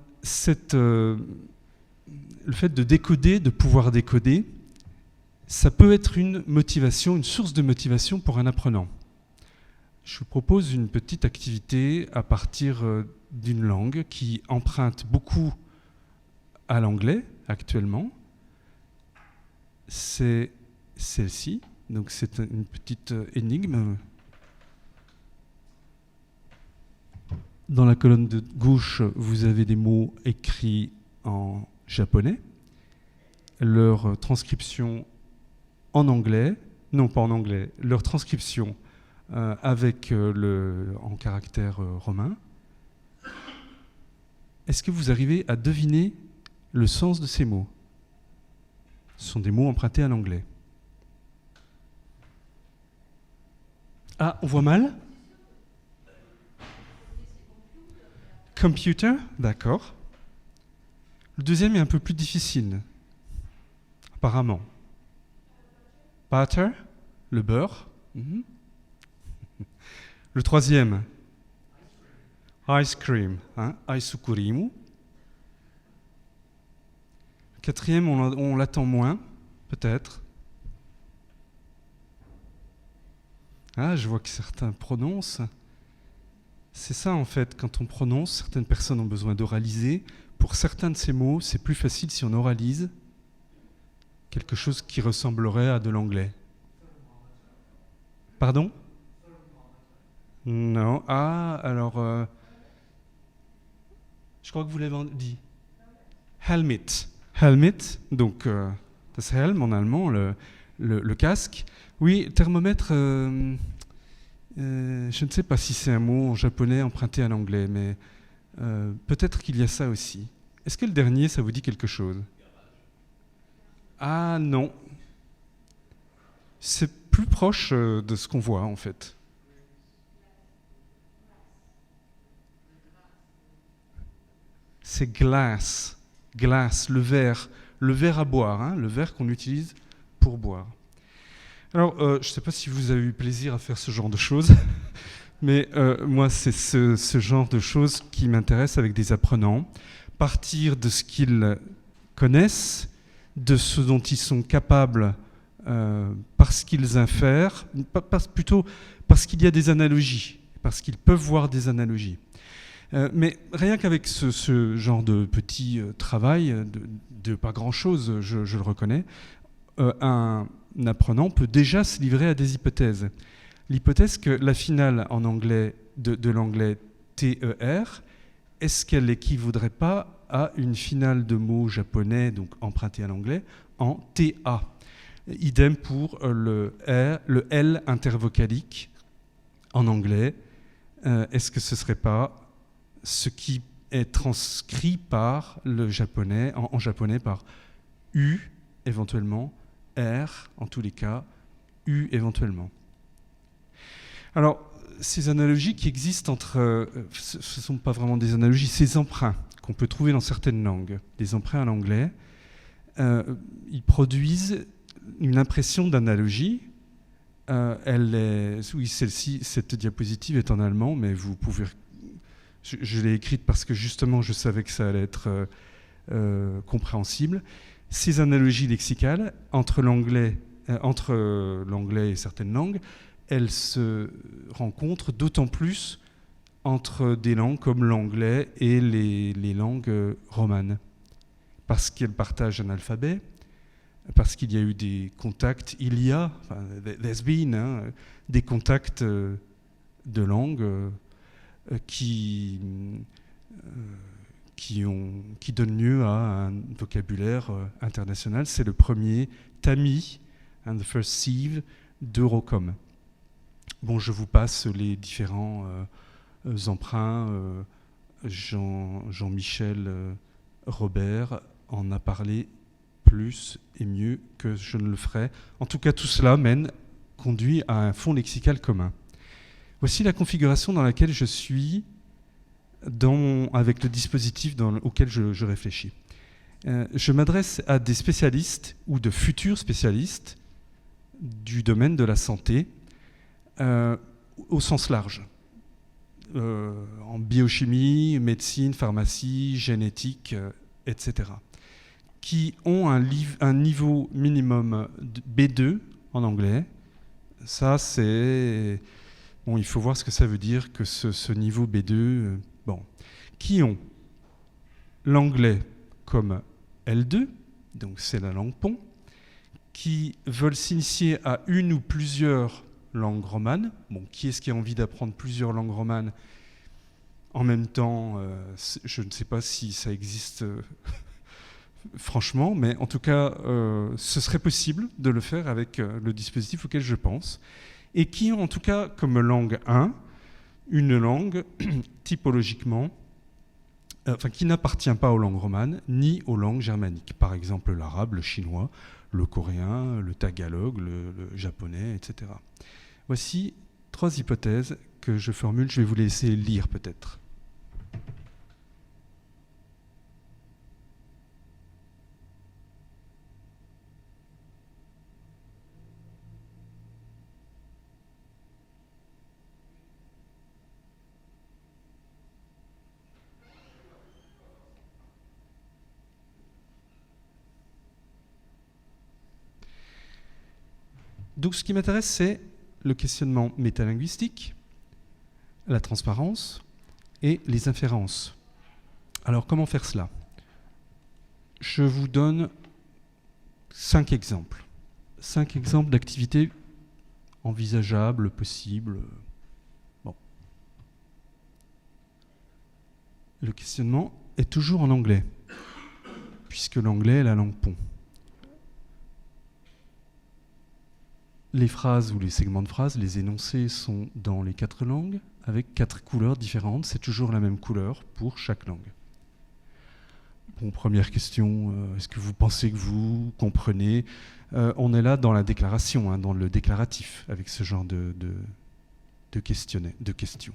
le fait de décoder, de pouvoir décoder, ça peut être une motivation, une source de motivation pour un apprenant. Je vous propose une petite activité à partir d'une langue qui emprunte beaucoup à l'anglais actuellement. C'est celle-ci. Donc c'est une petite énigme. Dans la colonne de gauche, vous avez des mots écrits en japonais. Leur transcription en anglais, non pas en anglais, leur transcription avec en caractère romain. Est-ce que vous arrivez à deviner le sens de ces mots? Ce sont des mots empruntés à l'anglais. Ah, on voit mal? Computer, d'accord. Le deuxième est un peu plus difficile, apparemment. Butter, le beurre. Le troisième, ice cream, aisukurimu. Le quatrième, on l'attend moins, peut-être. Ah, je vois que certains prononcent. C'est ça, en fait, quand on prononce, certaines personnes ont besoin d'oraliser. Pour certains de ces mots, c'est plus facile si on oralise quelque chose qui ressemblerait à de l'anglais. Pardon? Non. Ah, alors... je crois que vous l'avez dit. Helmet. Helmet, donc das Helm en allemand, le casque. Oui, thermomètre, je ne sais pas si c'est un mot en japonais emprunté à l'anglais, mais peut-être qu'il y a ça aussi. Est-ce que le dernier, ça vous dit quelque chose? Ah non. C'est plus proche de ce qu'on voit, en fait. C'est glass. Glass, le verre à boire, le verre qu'on utilise pour boire. Alors, je ne sais pas si vous avez eu plaisir à faire ce genre de choses, mais moi, c'est ce genre de choses qui m'intéresse avec des apprenants. Partir de ce qu'ils connaissent, de ce dont ils sont capables parce qu'ils infèrent, plutôt parce qu'il y a des analogies, parce qu'ils peuvent voir des analogies. Mais rien qu'avec ce genre de petit travail, de pas grand-chose, je le reconnais, un apprenant peut déjà se livrer à des hypothèses. L'hypothèse que la finale en anglais de l'anglais TER, est-ce qu'elle n'équivaudrait pas à une finale de mots japonais, donc emprunté à l'anglais, en TA? Idem pour le L intervocalique en anglais. Est-ce que ce ne serait pas ce qui est transcrit par le japonais, en japonais par U éventuellement, R en tous les cas, U éventuellement. Alors, ces analogies qui existent entre... ce ne sont pas vraiment des analogies, ces emprunts qu'on peut trouver dans certaines langues, des emprunts à l'anglais, ils produisent une impression d'analogie. Oui, celle-ci, cette diapositive est en allemand, mais vous pouvez... Je l'ai écrite parce que justement, je savais que ça allait être compréhensible. Ces analogies lexicales entre l'anglais et certaines langues, elles se rencontrent d'autant plus entre des langues comme l'anglais et les langues romanes, parce qu'elles partagent un alphabet, parce qu'il y a eu des contacts, there's been, des contacts de langue qui donnent lieu à un vocabulaire international. C'est le premier TAMI, the first sieve d'Eurocom. Bon, je vous passe les différents emprunts. Jean-Michel Robert en a parlé plus et mieux que je ne le ferai. En tout cas, tout cela conduit à un fond lexical commun. Voici la configuration dans laquelle je suis avec le dispositif auquel je réfléchis. Je m'adresse à des spécialistes ou de futurs spécialistes du domaine de la santé au sens large. En biochimie, médecine, pharmacie, génétique, etc., qui ont un niveau minimum de B2 en anglais. Ça, c'est... Bon, il faut voir ce que ça veut dire que ce niveau B2... qui ont l'anglais comme L2, donc c'est la langue pont, qui veulent s'initier à une ou plusieurs langues romanes. Bon, qui est-ce qui a envie d'apprendre plusieurs langues romanes en même temps? Je ne sais pas si ça existe franchement, mais en tout cas, ce serait possible de le faire avec le dispositif auquel je pense, et qui ont en tout cas comme langue 1 une langue typologiquement, qui n'appartient pas aux langues romanes ni aux langues germaniques. Par exemple l'arabe, le chinois, le coréen, le tagalog, le japonais, etc. Voici 3 hypothèses que je formule. Je vais vous laisser lire peut-être. Donc ce qui m'intéresse, c'est le questionnement métalinguistique, la transparence et les inférences. Alors comment faire cela? Je vous donne 5 exemples. 5 exemples d'activités envisageables, possibles. Bon. Le questionnement est toujours en anglais, puisque l'anglais est la langue pont. Les phrases ou les segments de phrases, les énoncés sont dans les 4 langues, avec 4 couleurs différentes. C'est toujours la même couleur pour chaque langue. Bon, première question, est-ce que vous pensez que vous comprenez? On est là dans la déclaration, dans le déclaratif, avec ce genre de questions.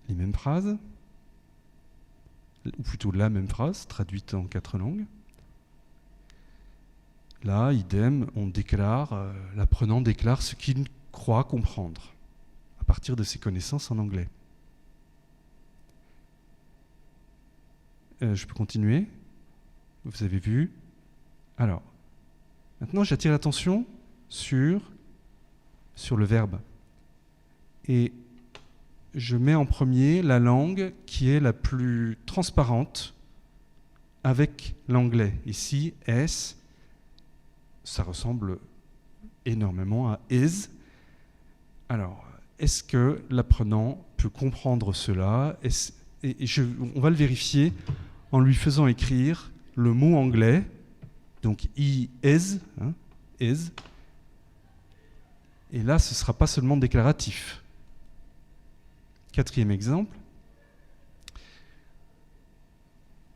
Les mêmes phrases, ou plutôt la même phrase, traduite en 4 langues. Là, idem, on déclare, l'apprenant déclare ce qu'il croit comprendre à partir de ses connaissances en anglais. Je peux continuer? Vous avez vu? Alors, maintenant j'attire l'attention sur le verbe. Et je mets en premier la langue qui est la plus transparente avec l'anglais. Ici, S. Ça ressemble énormément à is. Alors, est-ce que l'apprenant peut comprendre cela? On va le vérifier en lui faisant écrire le mot anglais, donc he is, is. Et là, ce ne sera pas seulement déclaratif. 4e exemple.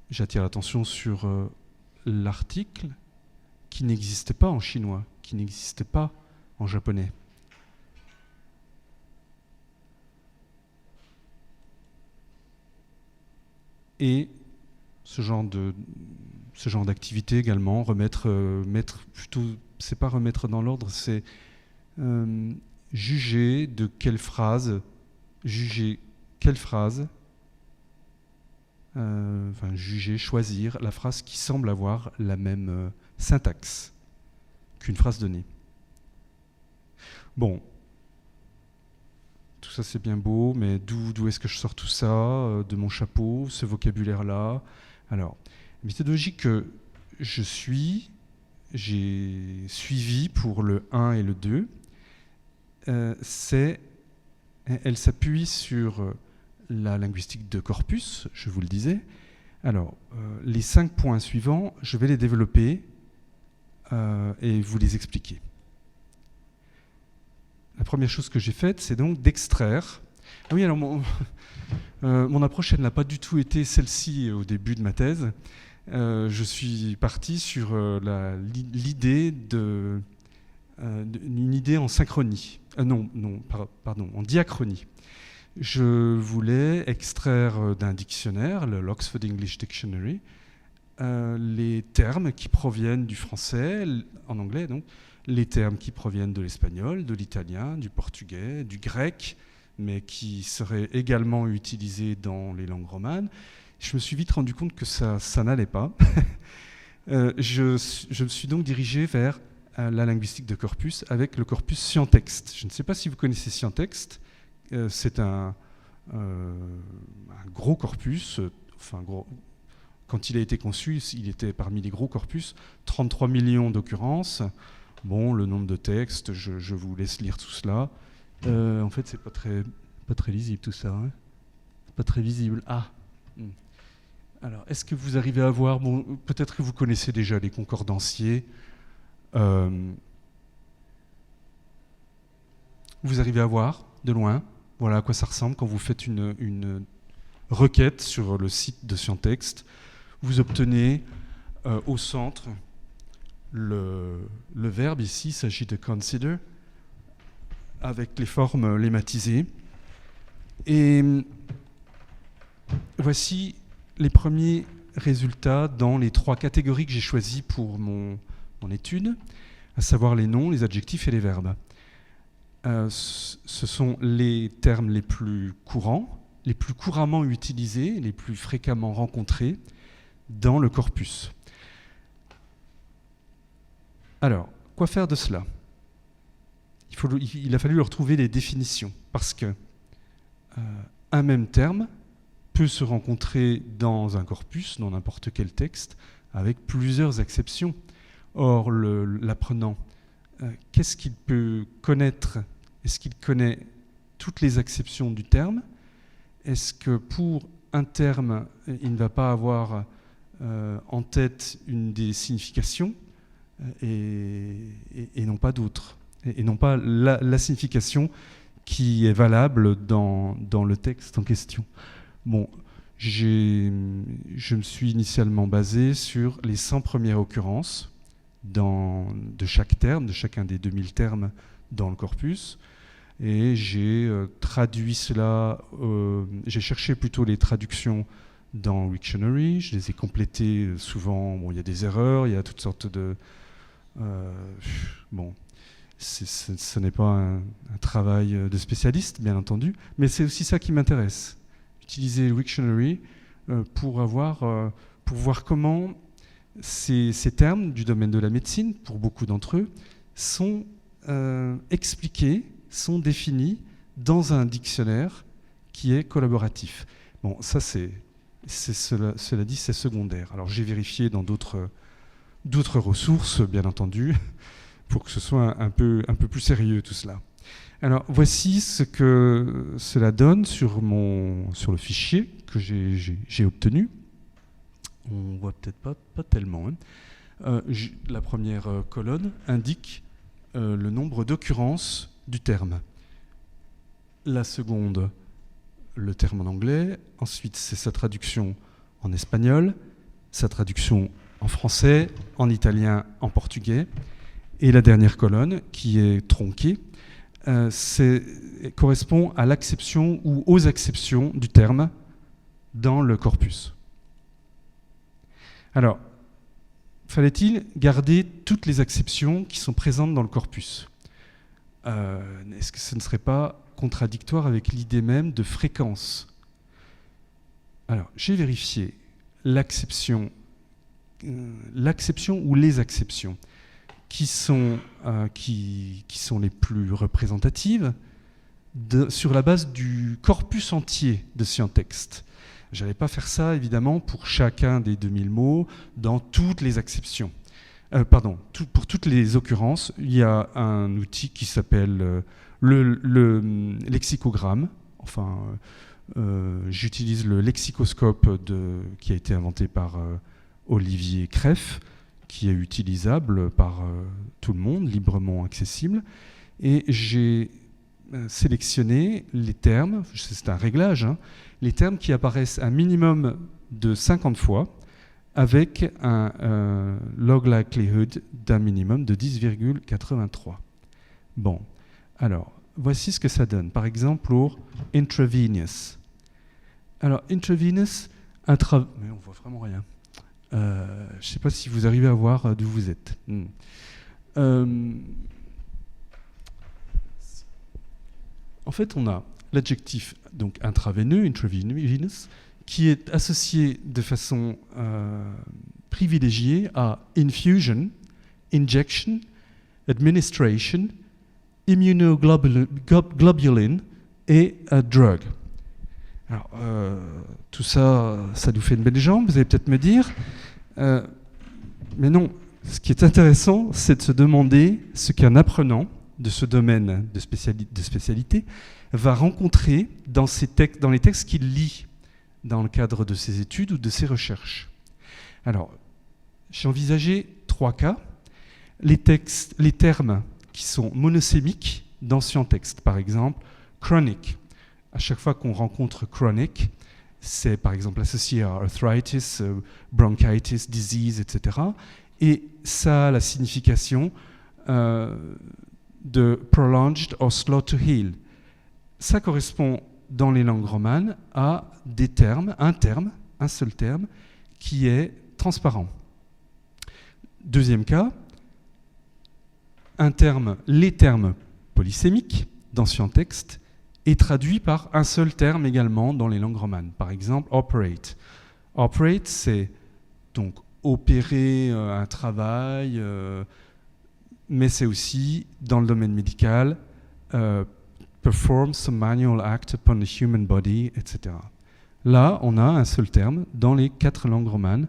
J'attire l'attention sur l'article qui n'existe pas en chinois, qui n'existe pas en japonais. Et ce genre d'activité également, c'est pas remettre dans l'ordre, c'est juger de quelle phrase, choisir la phrase qui semble avoir la même syntaxe qu'une phrase donnée. Bon, tout ça c'est bien beau, mais d'où est-ce que je sors tout ça? De mon chapeau, ce vocabulaire-là? Alors, la méthodologie que j'ai suivi pour le 1 et le 2. Elle s'appuie sur la linguistique de corpus, je vous le disais. Alors, les 5 points suivants, je vais les développer et vous les expliquer. La première chose que j'ai faite, c'est donc d'extraire. Ah oui, alors mon approche, elle n'a pas du tout été celle-ci au début de ma thèse. Je suis parti sur l'idée d'une idée en synchronie. En diachronie. Je voulais extraire d'un dictionnaire, l'Oxford English Dictionary, les termes qui proviennent du français, en anglais donc, les termes qui proviennent de l'espagnol, de l'italien, du portugais, du grec, mais qui seraient également utilisés dans les langues romanes. Je me suis vite rendu compte que ça n'allait pas. Je me suis donc dirigé vers la linguistique de corpus avec le corpus Scientext. Je ne sais pas si vous connaissez Scientext. C'est un gros corpus, quand il a été conçu, il était parmi les gros corpus, 33 millions d'occurrences. Bon, le nombre de textes, je vous laisse lire tout cela. En fait, c'est pas très lisible tout ça. Hein, pas très visible. Ah. Alors, est-ce que vous arrivez à voir, bon, peut-être que vous connaissez déjà les concordanciers. Vous arrivez à voir de loin, voilà à quoi ça ressemble quand vous faites une requête sur le site de Scientext. Vous obtenez au centre le verbe, ici il s'agit de consider, avec les formes lématisées. Et voici les premiers résultats dans les 3 catégories que j'ai choisies pour mon étude, à savoir les noms, les adjectifs et les verbes. Ce sont les termes les plus courants, les plus couramment utilisés, les plus fréquemment rencontrés dans le corpus. Alors, quoi faire de cela ? Il a fallu leur trouver des définitions, parce que un même terme peut se rencontrer dans un corpus, dans n'importe quel texte, avec plusieurs exceptions. Or, l'apprenant, qu'est-ce qu'il peut connaître ? Est-ce qu'il connaît toutes les acceptions du terme ? Est-ce que pour un terme, il ne va pas avoir en tête une des significations et non pas d'autres, et non pas la signification qui est valable dans le texte en question. Bon, je me suis initialement basé sur les 100 premières occurrences de chaque terme, de chacun des 2000 termes dans le corpus, et j'ai traduit cela, j'ai cherché plutôt les traductions dans Wiktionary, je les ai complétées souvent, bon, il y a des erreurs, il y a toutes sortes de... bon, ce n'est pas un travail de spécialiste, bien entendu, mais c'est aussi ça qui m'intéresse, utiliser Wiktionary pour voir comment ces termes du domaine de la médecine, pour beaucoup d'entre eux, sont expliqués, sont définis dans un dictionnaire qui est collaboratif. Bon, ça cela dit, c'est secondaire. Alors j'ai vérifié dans d'autres ressources, bien entendu, pour que ce soit un peu plus sérieux tout cela. Alors voici ce que cela donne sur le fichier que j'ai obtenu. On voit peut-être pas tellement. Hein. La première colonne indique le nombre d'occurrences du terme. La seconde, le terme en anglais. Ensuite, c'est sa traduction en espagnol, sa traduction en français, en italien, en portugais. Et la dernière colonne, qui est tronquée, correspond à l'acception ou aux acceptions du terme dans le corpus. Alors, fallait-il garder toutes les acceptions qui sont présentes dans le corpus ? Est-ce que ce ne serait pas contradictoire avec l'idée même de fréquence ? Alors, j'ai vérifié l'acception ou les acceptions qui sont les plus représentatives sur la base du corpus entier de Scientext. Je n'allais pas faire ça, évidemment, pour chacun des 2000 mots, dans toutes les acceptions. Pour toutes les occurrences, il y a un outil qui s'appelle le lexicogramme. Enfin, j'utilise le lexicoscope qui a été inventé par Olivier Creff, qui est utilisable par tout le monde, librement accessible. Et j'ai sélectionné les termes, c'est un réglage, hein, les termes qui apparaissent un minimum de 50 fois, avec un log likelihood d'un minimum de 10,83. Bon, alors, voici ce que ça donne. Par exemple, pour intravenous. Alors, intravenous, mais on voit vraiment rien. Je ne sais pas si vous arrivez à voir d'où vous êtes. En fait, on a l'adjectif donc intraveineux, intravenous, qui est associé de façon privilégiée à infusion, injection, administration, immunoglobulin et drug. Alors, tout ça, ça nous fait une belle jambe, vous allez peut-être me dire. Mais non, ce qui est intéressant, c'est de se demander ce qu'un apprenant de ce domaine de spécialité va rencontrer dans les textes qu'il lit dans le cadre de ses études ou de ses recherches. Alors, j'ai envisagé 3 cas. Les termes qui sont monosémiques d'anciens textes, par exemple, chronic. À chaque fois qu'on rencontre chronic, c'est par exemple associé à arthritis, bronchitis, disease, etc. Et ça a la signification de prolonged or slow to heal. Ça correspond dans les langues romanes à des termes, un seul terme, qui est transparent. Deuxième cas, les termes polysémiques d'anciens textes est traduit par un seul terme également dans les langues romanes. Par exemple, operate. Operate, c'est donc opérer un travail, mais c'est aussi, dans le domaine médical, perform some manual act upon the human body, etc. Là, on a un seul terme dans les 4 langues romanes,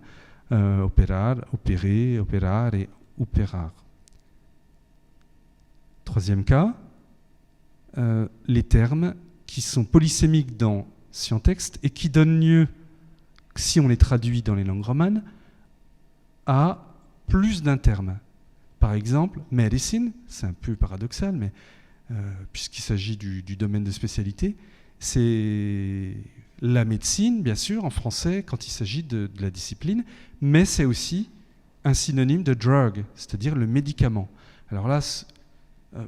operar, opérer, operar et operar. Troisième cas, les termes qui sont polysémiques dans anciens textes et qui donnent lieu, si on les traduit dans les langues romanes, à plus d'un terme. Par exemple, medicine, c'est un peu paradoxal, mais puisqu'il s'agit du domaine de spécialité, c'est la médecine, bien sûr, en français, quand il s'agit de la discipline, mais c'est aussi un synonyme de drug, c'est-à-dire le médicament. Alors là,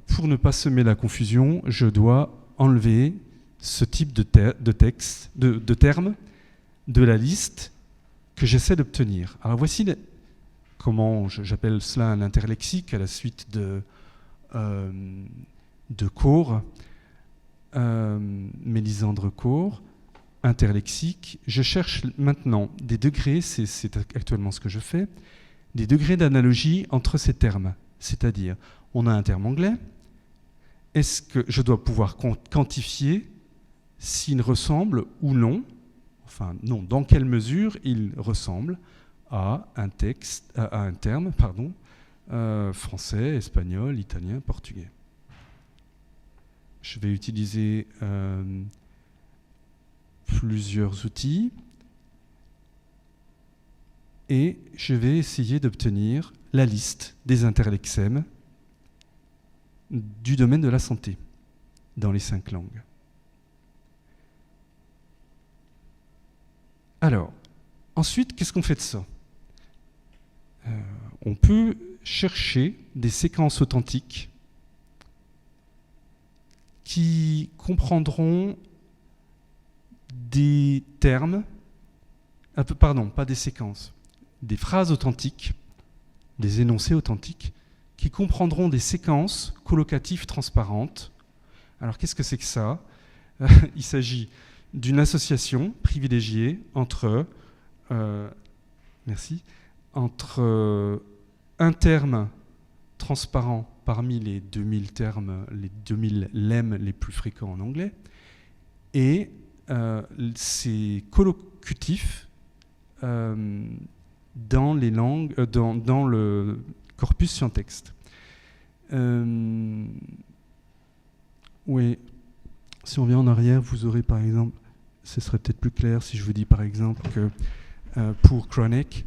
pour ne pas semer la confusion, je dois enlever ce type de termes de la liste que j'essaie d'obtenir. Alors voici comment j'appelle cela un interlexique à la suite de Cour, Mélisandre Cour, interlexique. Je cherche maintenant des degrés, c'est actuellement ce que je fais, des degrés d'analogie entre ces termes. C'est-à-dire, on a un terme anglais, est-ce que je dois pouvoir quantifier s'il ressemble ou non, enfin non, dans quelle mesure il ressemble à un terme français, espagnol, italien, portugais. Je vais utiliser plusieurs outils et je vais essayer d'obtenir la liste des interlexèmes du domaine de la santé dans les 5 langues. Alors, ensuite, qu'est-ce qu'on fait de ça ? On peut chercher des séquences authentiques qui comprendront des termes, pas des séquences, des phrases authentiques, des énoncés authentiques, qui comprendront des séquences collocatives transparentes. Alors qu'est-ce que c'est que ça ? Il s'agit d'une association privilégiée entre un terme transparent parmi les 2000 termes, les 2000 lemmes les plus fréquents en anglais, et ces locutif dans les langues, dans le corpus Scientexte. Oui, si on vient en arrière, vous aurez par exemple, ce serait peut-être plus clair si je vous dis par exemple que pour chronic,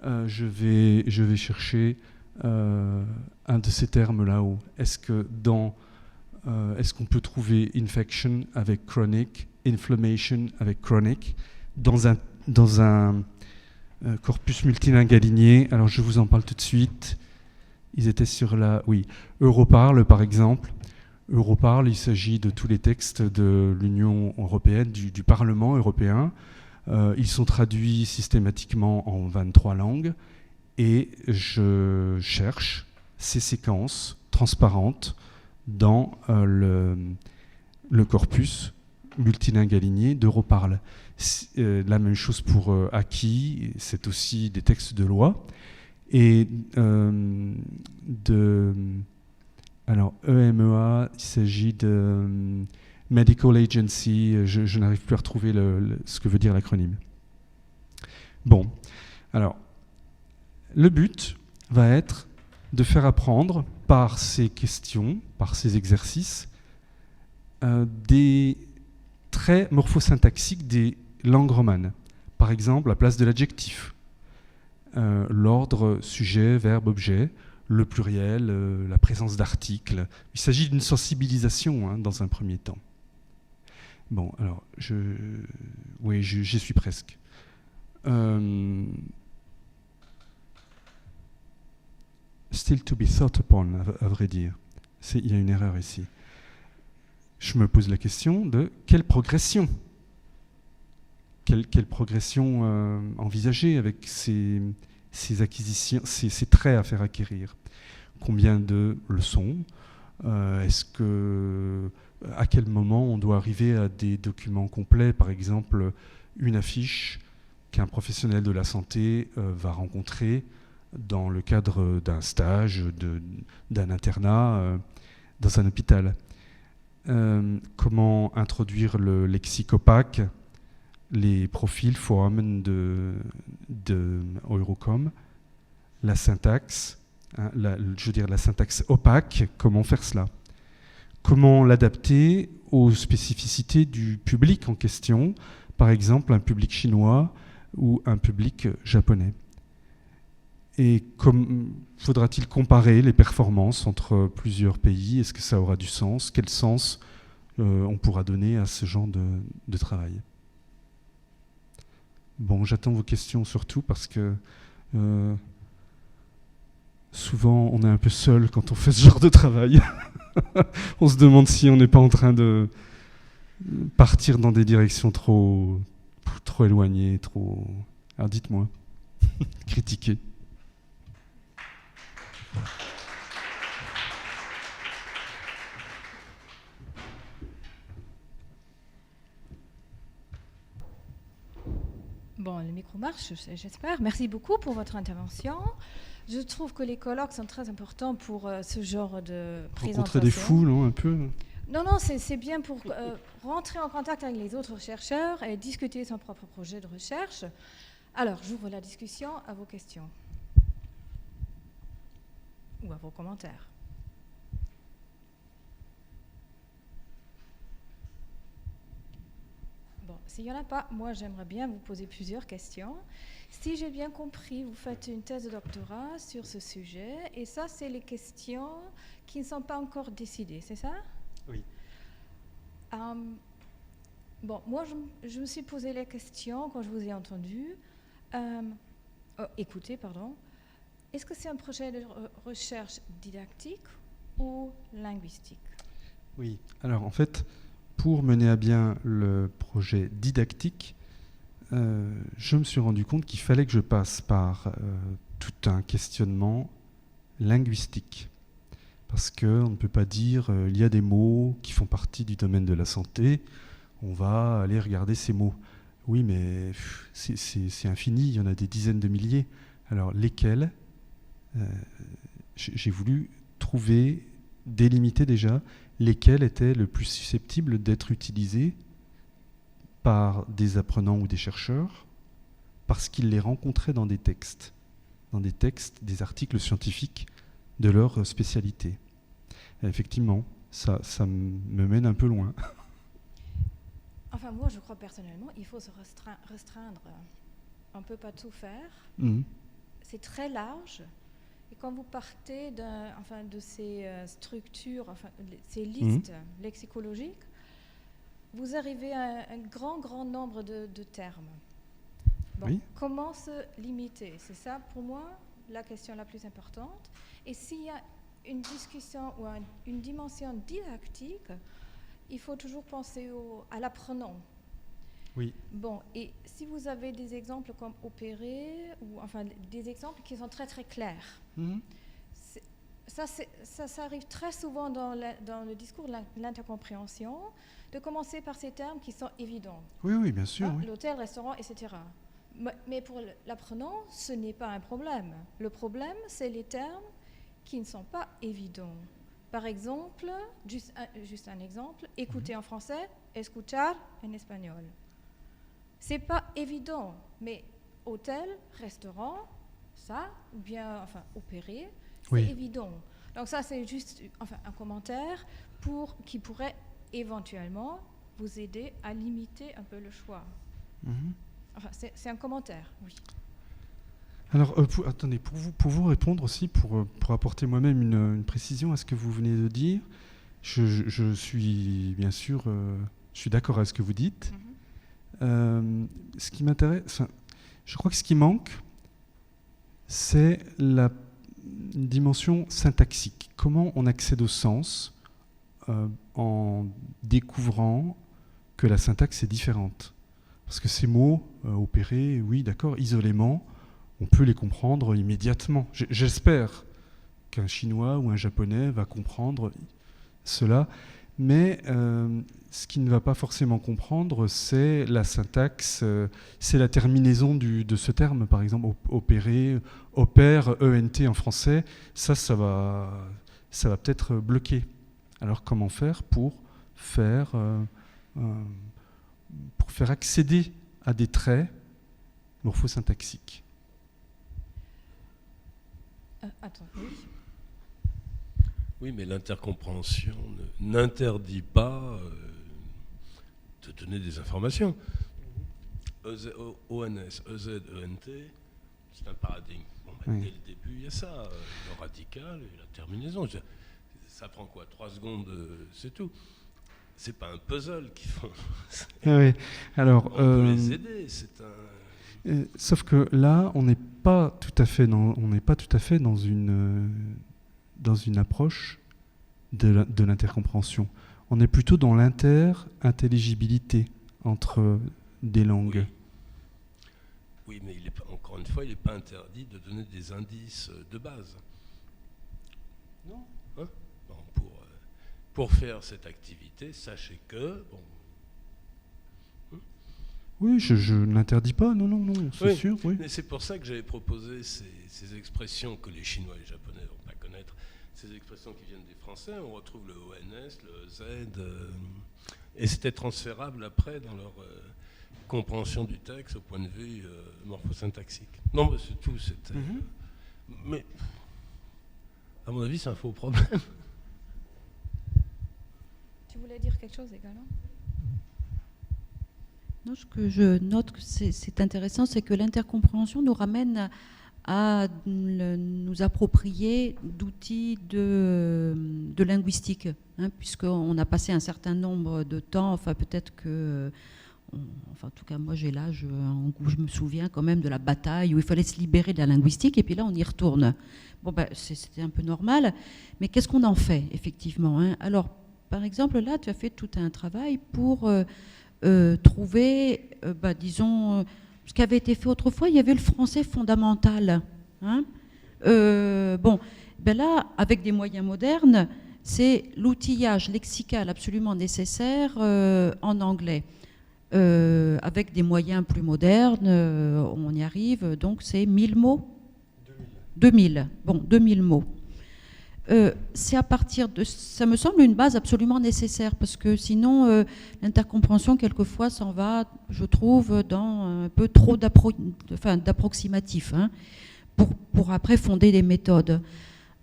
je vais chercher un de ces termes là-haut. Est-ce qu'on peut trouver infection avec chronic, inflammation avec chronic dans un corpus multilingue aligné? Alors je vous en parle tout de suite. Ils étaient sur Europarl par exemple. Europarl, il s'agit de tous les textes de l'Union européenne, du Parlement européen. Ils sont traduits systématiquement en 23 langues et je cherche ces séquences transparentes dans le corpus multilingue aligné d'Europarl. La même chose pour acquis, c'est aussi des textes de loi. Et alors EMEA, il s'agit de Medical Agency, je n'arrive plus à retrouver ce que veut dire l'acronyme. Bon, alors, le but va être de faire apprendre par ces questions, par ces exercices, des traits morphosyntaxiques des langues romanes. Par exemple, la place de l'adjectif, l'ordre sujet, verbe, objet, le pluriel, la présence d'articles. Il s'agit d'une sensibilisation dans un premier temps. Bon, alors, j'y suis presque. Still to be thought upon, à vrai dire. Il y a une erreur ici. Je me pose la question de quelle progression quelle progression envisager avec ces acquisitions, ces traits à faire acquérir? Combien de leçons? À quel moment on doit arriver à des documents complets, par exemple une affiche qu'un professionnel de la santé va rencontrer dans le cadre d'un stage, d'un internat dans un hôpital. Comment introduire le lexique opaque, les profils foramen de Eurocom, la syntaxe, la syntaxe opaque, comment faire cela? Comment l'adapter aux spécificités du public en question, par exemple un public chinois ou un public japonais? Et faudra-t-il comparer les performances entre plusieurs pays? Est-ce que ça aura du sens? Quel sens on pourra donner à ce genre de travail? Bon, j'attends vos questions surtout parce que souvent on est un peu seul quand on fait ce genre de travail. On se demande si on n'est pas en train de partir dans des directions trop éloignées, trop... Alors dites-moi, critiquez. Bon, le micro marche, j'espère. Merci beaucoup pour votre intervention. Je trouve que les colloques sont très importants pour ce genre de présentation. Rencontrer des fous, non, un peu? Non, c'est bien pour rentrer en contact avec les autres chercheurs et discuter son propre projet de recherche. Alors, j'ouvre la discussion à vos questions ou à vos commentaires. Bon, s'il n'y en a pas, moi j'aimerais bien vous poser plusieurs questions. Si j'ai bien compris, vous faites une thèse de doctorat sur ce sujet, et ça, c'est les questions qui ne sont pas encore décidées, c'est ça? Oui. Bon, moi je me suis posé la question quand je vous ai entendu. Écoutez, pardon. Est-ce que c'est un projet de recherche didactique ou linguistique? Oui, alors en fait, pour mener à bien le projet didactique, je me suis rendu compte qu'il fallait que je passe par tout un questionnement linguistique. Parce qu'on ne peut pas dire il y a des mots qui font partie du domaine de la santé, on va aller regarder ces mots. Oui, mais c'est infini, il y en a des dizaines de milliers. Alors lesquels j'ai voulu trouver, délimiter déjà lesquels étaient le plus susceptibles d'être utilisés par des apprenants ou des chercheurs, parce qu'ils les rencontraient dans des textes, des articles scientifiques de leur spécialité. Et effectivement, ça me mène un peu loin. Enfin, moi, je crois personnellement, il faut se restreindre. On ne peut pas tout faire. C'est très large. Et quand vous partez de ces structures, ces listes lexicologiques, vous arrivez à un grand nombre de termes. Bon, oui. Comment se limiter? C'est ça, pour moi, la question la plus importante. Et s'il y a une discussion ou une dimension didactique, il faut toujours penser à l'apprenant. Oui. Bon, et si vous avez des exemples comme opérer, ou enfin des exemples qui sont très très clairs, ça arrive très souvent dans le discours de l'intercompréhension, de commencer par ces termes qui sont évidents. Oui, bien sûr. Oui. L'hôtel, restaurant, etc. Mais pour l'apprenant, ce n'est pas un problème. Le problème, c'est les termes qui ne sont pas évidents. Par exemple, juste un exemple, écouter en français, escuchar en espagnol. C'est pas évident, mais hôtel, restaurant, ça, ou bien opérer, c'est évident. Donc ça, c'est juste un commentaire qui pourrait éventuellement vous aider à limiter un peu le choix. C'est un commentaire, oui. Alors, attendez, pour vous répondre aussi, pour apporter moi-même une précision à ce que vous venez de dire, je suis bien sûr, je suis d'accord avec ce que vous dites. Ce qui m'intéresse, je crois que ce qui manque, c'est une dimension syntaxique. Comment on accède au sens en découvrant que la syntaxe est différente. Parce que ces mots, opérer, oui, d'accord, isolément, on peut les comprendre immédiatement. J'espère qu'un Chinois ou un Japonais va comprendre cela, mais ce qu'il ne va pas forcément comprendre, c'est la syntaxe, c'est la terminaison de ce terme, par exemple, opérer, opère, ENT en français, ça va peut-être bloquer. Alors comment faire pour faire accéder à des traits morphosyntaxiques? Attends, oui. Oui, mais l'intercompréhension n'interdit pas de donner des informations. ONS, EZ, ENT, c'est un paradigme. Dès le début, il y a ça, le radical et la terminaison. Ça prend quoi, 3 secondes, c'est tout. C'est pas un puzzle qu'ils font. Oui. Alors, on peut les aider. Sauf que là, on n'est pas tout à fait dans une approche de l'intercompréhension. On est plutôt dans l'inter-intelligibilité entre des langues. Oui, mais encore une fois, il n'est pas interdit de donner des indices de base. Non. Hein? Bon, pour faire cette activité, sachez que... Bon, oui, je ne l'interdis pas, non, c'est sûr. Oui. Mais c'est pour ça que j'avais proposé ces expressions que les Chinois et les Japonais ne vont pas connaître, ces expressions qui viennent des Français. On retrouve le ONS, le Z, et c'était transférable après dans leur compréhension du texte au point de vue morphosyntaxique. Non, mais c'est tout. Mais, à mon avis, c'est un faux problème. Tu voulais dire quelque chose également ? Non, ce que je note que c'est intéressant, c'est que l'intercompréhension nous ramène à nous approprier d'outils de linguistique, puisqu'on a passé un certain nombre de temps, peut-être que... en tout cas, moi j'ai l'âge où je me souviens quand même de la bataille où il fallait se libérer de la linguistique, et puis là on y retourne. C'était un peu normal, mais qu'est-ce qu'on en fait, effectivement, Alors, par exemple, là, tu as fait tout un travail pour... trouver, disons, ce qui avait été fait autrefois, il y avait le français fondamental. Là, avec des moyens modernes, c'est l'outillage lexical absolument nécessaire en anglais. Avec des moyens plus modernes, on y arrive, donc c'est 1000 mots 2000. 2000 mots. c'est à partir de... Ça me semble une base absolument nécessaire, parce que sinon, l'intercompréhension, quelquefois, s'en va, je trouve, dans un peu trop d'approximatif, hein, pour après fonder des méthodes.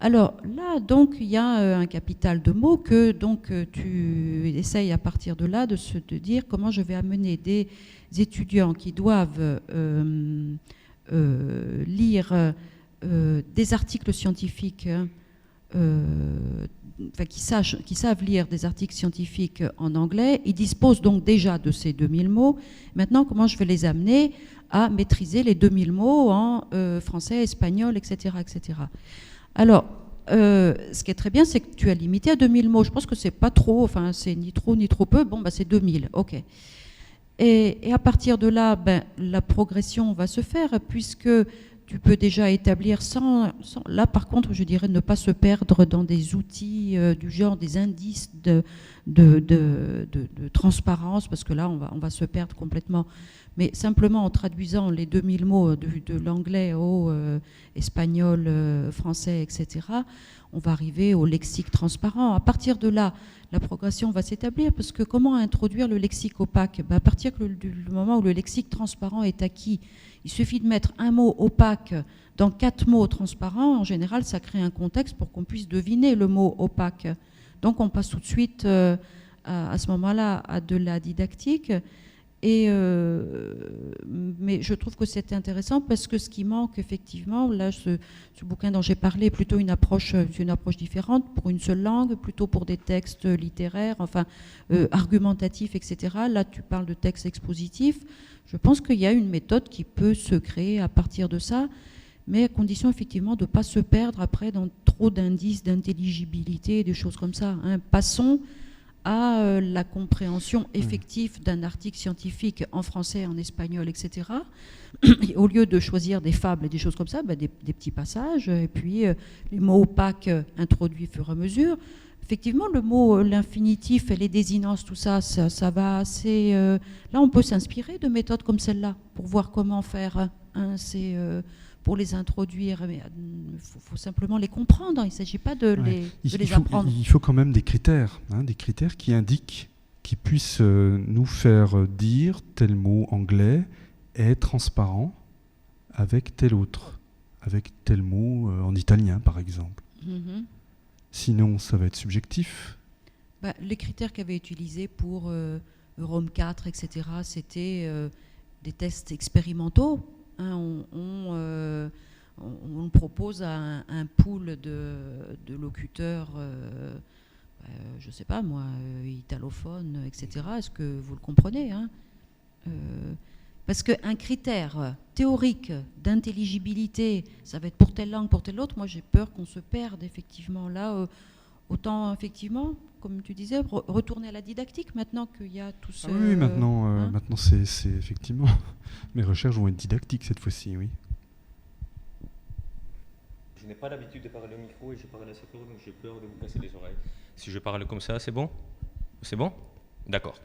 Alors là, donc, il y a un capital de mots que donc, tu essayes à partir de là de dire comment je vais amener des étudiants qui doivent lire des articles scientifiques, qui savent lire des articles scientifiques en anglais. Ils disposent donc déjà de ces 2000 mots. Maintenant, comment je vais les amener à maîtriser les 2000 mots en français, espagnol, etc., etc. Alors, ce qui est très bien, c'est que tu as limité à 2000 mots. Je pense que c'est pas trop, enfin, c'est ni trop ni trop peu. Bon, bah, c'est 2000, ok. Et à partir de là, la progression va se faire, puisque tu peux déjà établir là, par contre, je dirais ne pas se perdre dans des outils du genre des indices de transparence, parce que là, on va se perdre complètement. Mais simplement en traduisant les 2000 mots de l'anglais au espagnol, français, etc., on va arriver au lexique transparent. À partir de là, la progression va s'établir, parce que comment introduire le lexique opaque ? À partir du moment où le lexique transparent est acquis, il suffit de mettre un mot opaque dans 4 mots transparents. En général, ça crée un contexte pour qu'on puisse deviner le mot opaque. Donc on passe tout de suite à ce moment-là à de la didactique. Mais je trouve que c'est intéressant, parce que ce qui manque effectivement, là, ce bouquin dont j'ai parlé est plutôt une approche différente pour une seule langue, plutôt pour des textes littéraires, enfin argumentatifs, etc. Là, tu parles de textes expositifs. Je pense qu'il y a une méthode qui peut se créer à partir de ça, mais à condition effectivement de ne pas se perdre après dans trop d'indices d'intelligibilité, des choses comme ça, hein. Passons à la compréhension effective d'un article scientifique en français, en espagnol, etc. Et au lieu de choisir des fables et des choses comme ça, des petits passages, et puis les mots opaques introduits au fur et à mesure. Effectivement, le mot, l'infinitif et les désinences, tout ça, ça va assez... là, on peut s'inspirer de méthodes comme celle-là pour voir comment faire. Hein, c'est... pour les introduire, mais il faut simplement les comprendre, il ne s'agit pas de les apprendre. Il faut quand même des critères qui indiquent, qui puissent nous faire dire tel mot anglais est transparent avec tel autre, avec tel mot en italien par exemple. Mm-hmm. Sinon, ça va être subjectif. Les critères qu'avait utilisés pour Rome 4, etc., c'était des tests expérimentaux. Hein, on propose un pool de locuteurs, je ne sais pas moi, italophones, etc. Est-ce que vous le comprenez, hein, parce qu'un critère théorique d'intelligibilité, ça va être pour telle langue, pour telle autre, moi j'ai peur qu'on se perde effectivement. Là, autant effectivement, comme tu disais, retourner à la didactique maintenant qu'il y a tout ce... oui, maintenant c'est effectivement... Mes recherches vont être didactiques cette fois-ci, oui. Je n'ai pas l'habitude de parler au micro et je parle assez fort, donc j'ai peur de vous casser les oreilles. Si je parle comme ça, c'est bon ? C'est bon ? D'accord.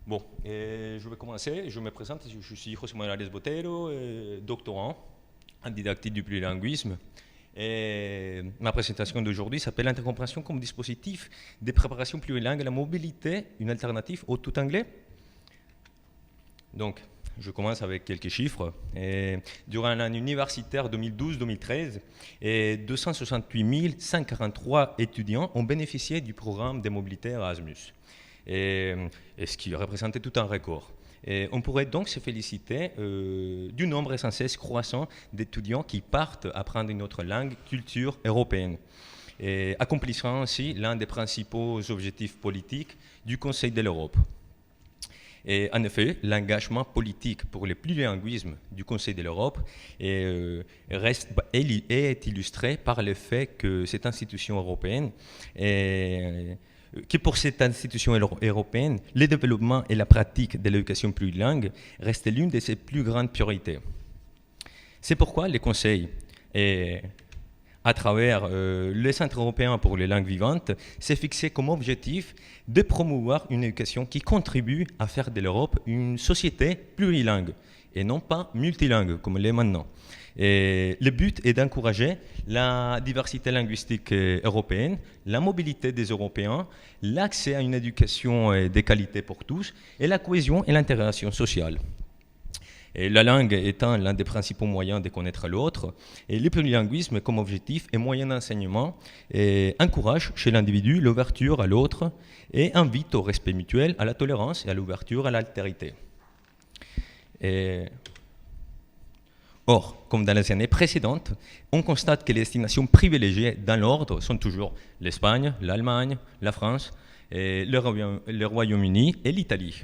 Bon, je vais commencer. Je me présente. Je suis José Manuel Botero, doctorant en didactique du plurilinguisme. Et ma présentation d'aujourd'hui s'appelle « Intercompréhension comme dispositif de préparation plurilingue à la mobilité, une alternative au tout anglais ». Donc, je commence avec quelques chiffres. Durant l'année universitaire 2012-2013, 268 143 étudiants ont bénéficié du programme de mobilité Erasmus, ce qui représentait tout un record. On pourrait donc se féliciter du nombre sans cesse croissant d'étudiants qui partent apprendre une autre langue, culture européenne, accomplissant ainsi l'un des principaux objectifs politiques du Conseil de l'Europe. Et en effet, l'engagement politique pour le plurilinguisme du Conseil de l'Europe est illustré par le fait que cette institution européenne, que pour cette institution européenne, le développement et la pratique de l'éducation plurilingue restent l'une de ses plus grandes priorités. C'est pourquoi le Conseil, à travers le Centre européen pour les langues vivantes, s'est fixé comme objectif de promouvoir une éducation qui contribue à faire de l'Europe une société plurilingue et non pas multilingue comme l'est maintenant. Et le but est d'encourager la diversité linguistique européenne, la mobilité des Européens, l'accès à une éducation de qualité pour tous et la cohésion et l'intégration sociale. Et la langue étant l'un des principaux moyens de connaître l'autre, et le plurilinguisme comme objectif et moyen d'enseignement encourage chez l'individu l'ouverture à l'autre et invite au respect mutuel, à la tolérance et à l'ouverture à l'altérité. Or, comme dans les années précédentes, on constate que les destinations privilégiées dans l'ordre sont toujours l'Espagne, l'Allemagne, la France, et le Royaume-Uni et l'Italie.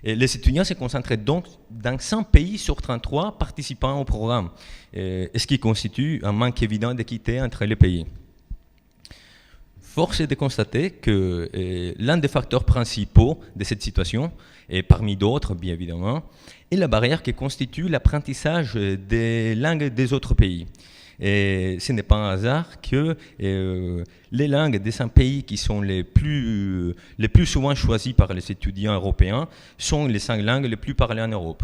Et les étudiants se concentrent donc dans 100 pays sur 33 participants au programme, ce qui constitue un manque évident d'équité entre les pays. Force est de constater que l'un des facteurs principaux de cette situation, et parmi d'autres bien évidemment, est la barrière qui constitue l'apprentissage des langues des autres pays. Et ce n'est pas un hasard que les langues des 5 pays qui sont les plus souvent choisies par les étudiants européens sont les 5 langues les plus parlées en Europe.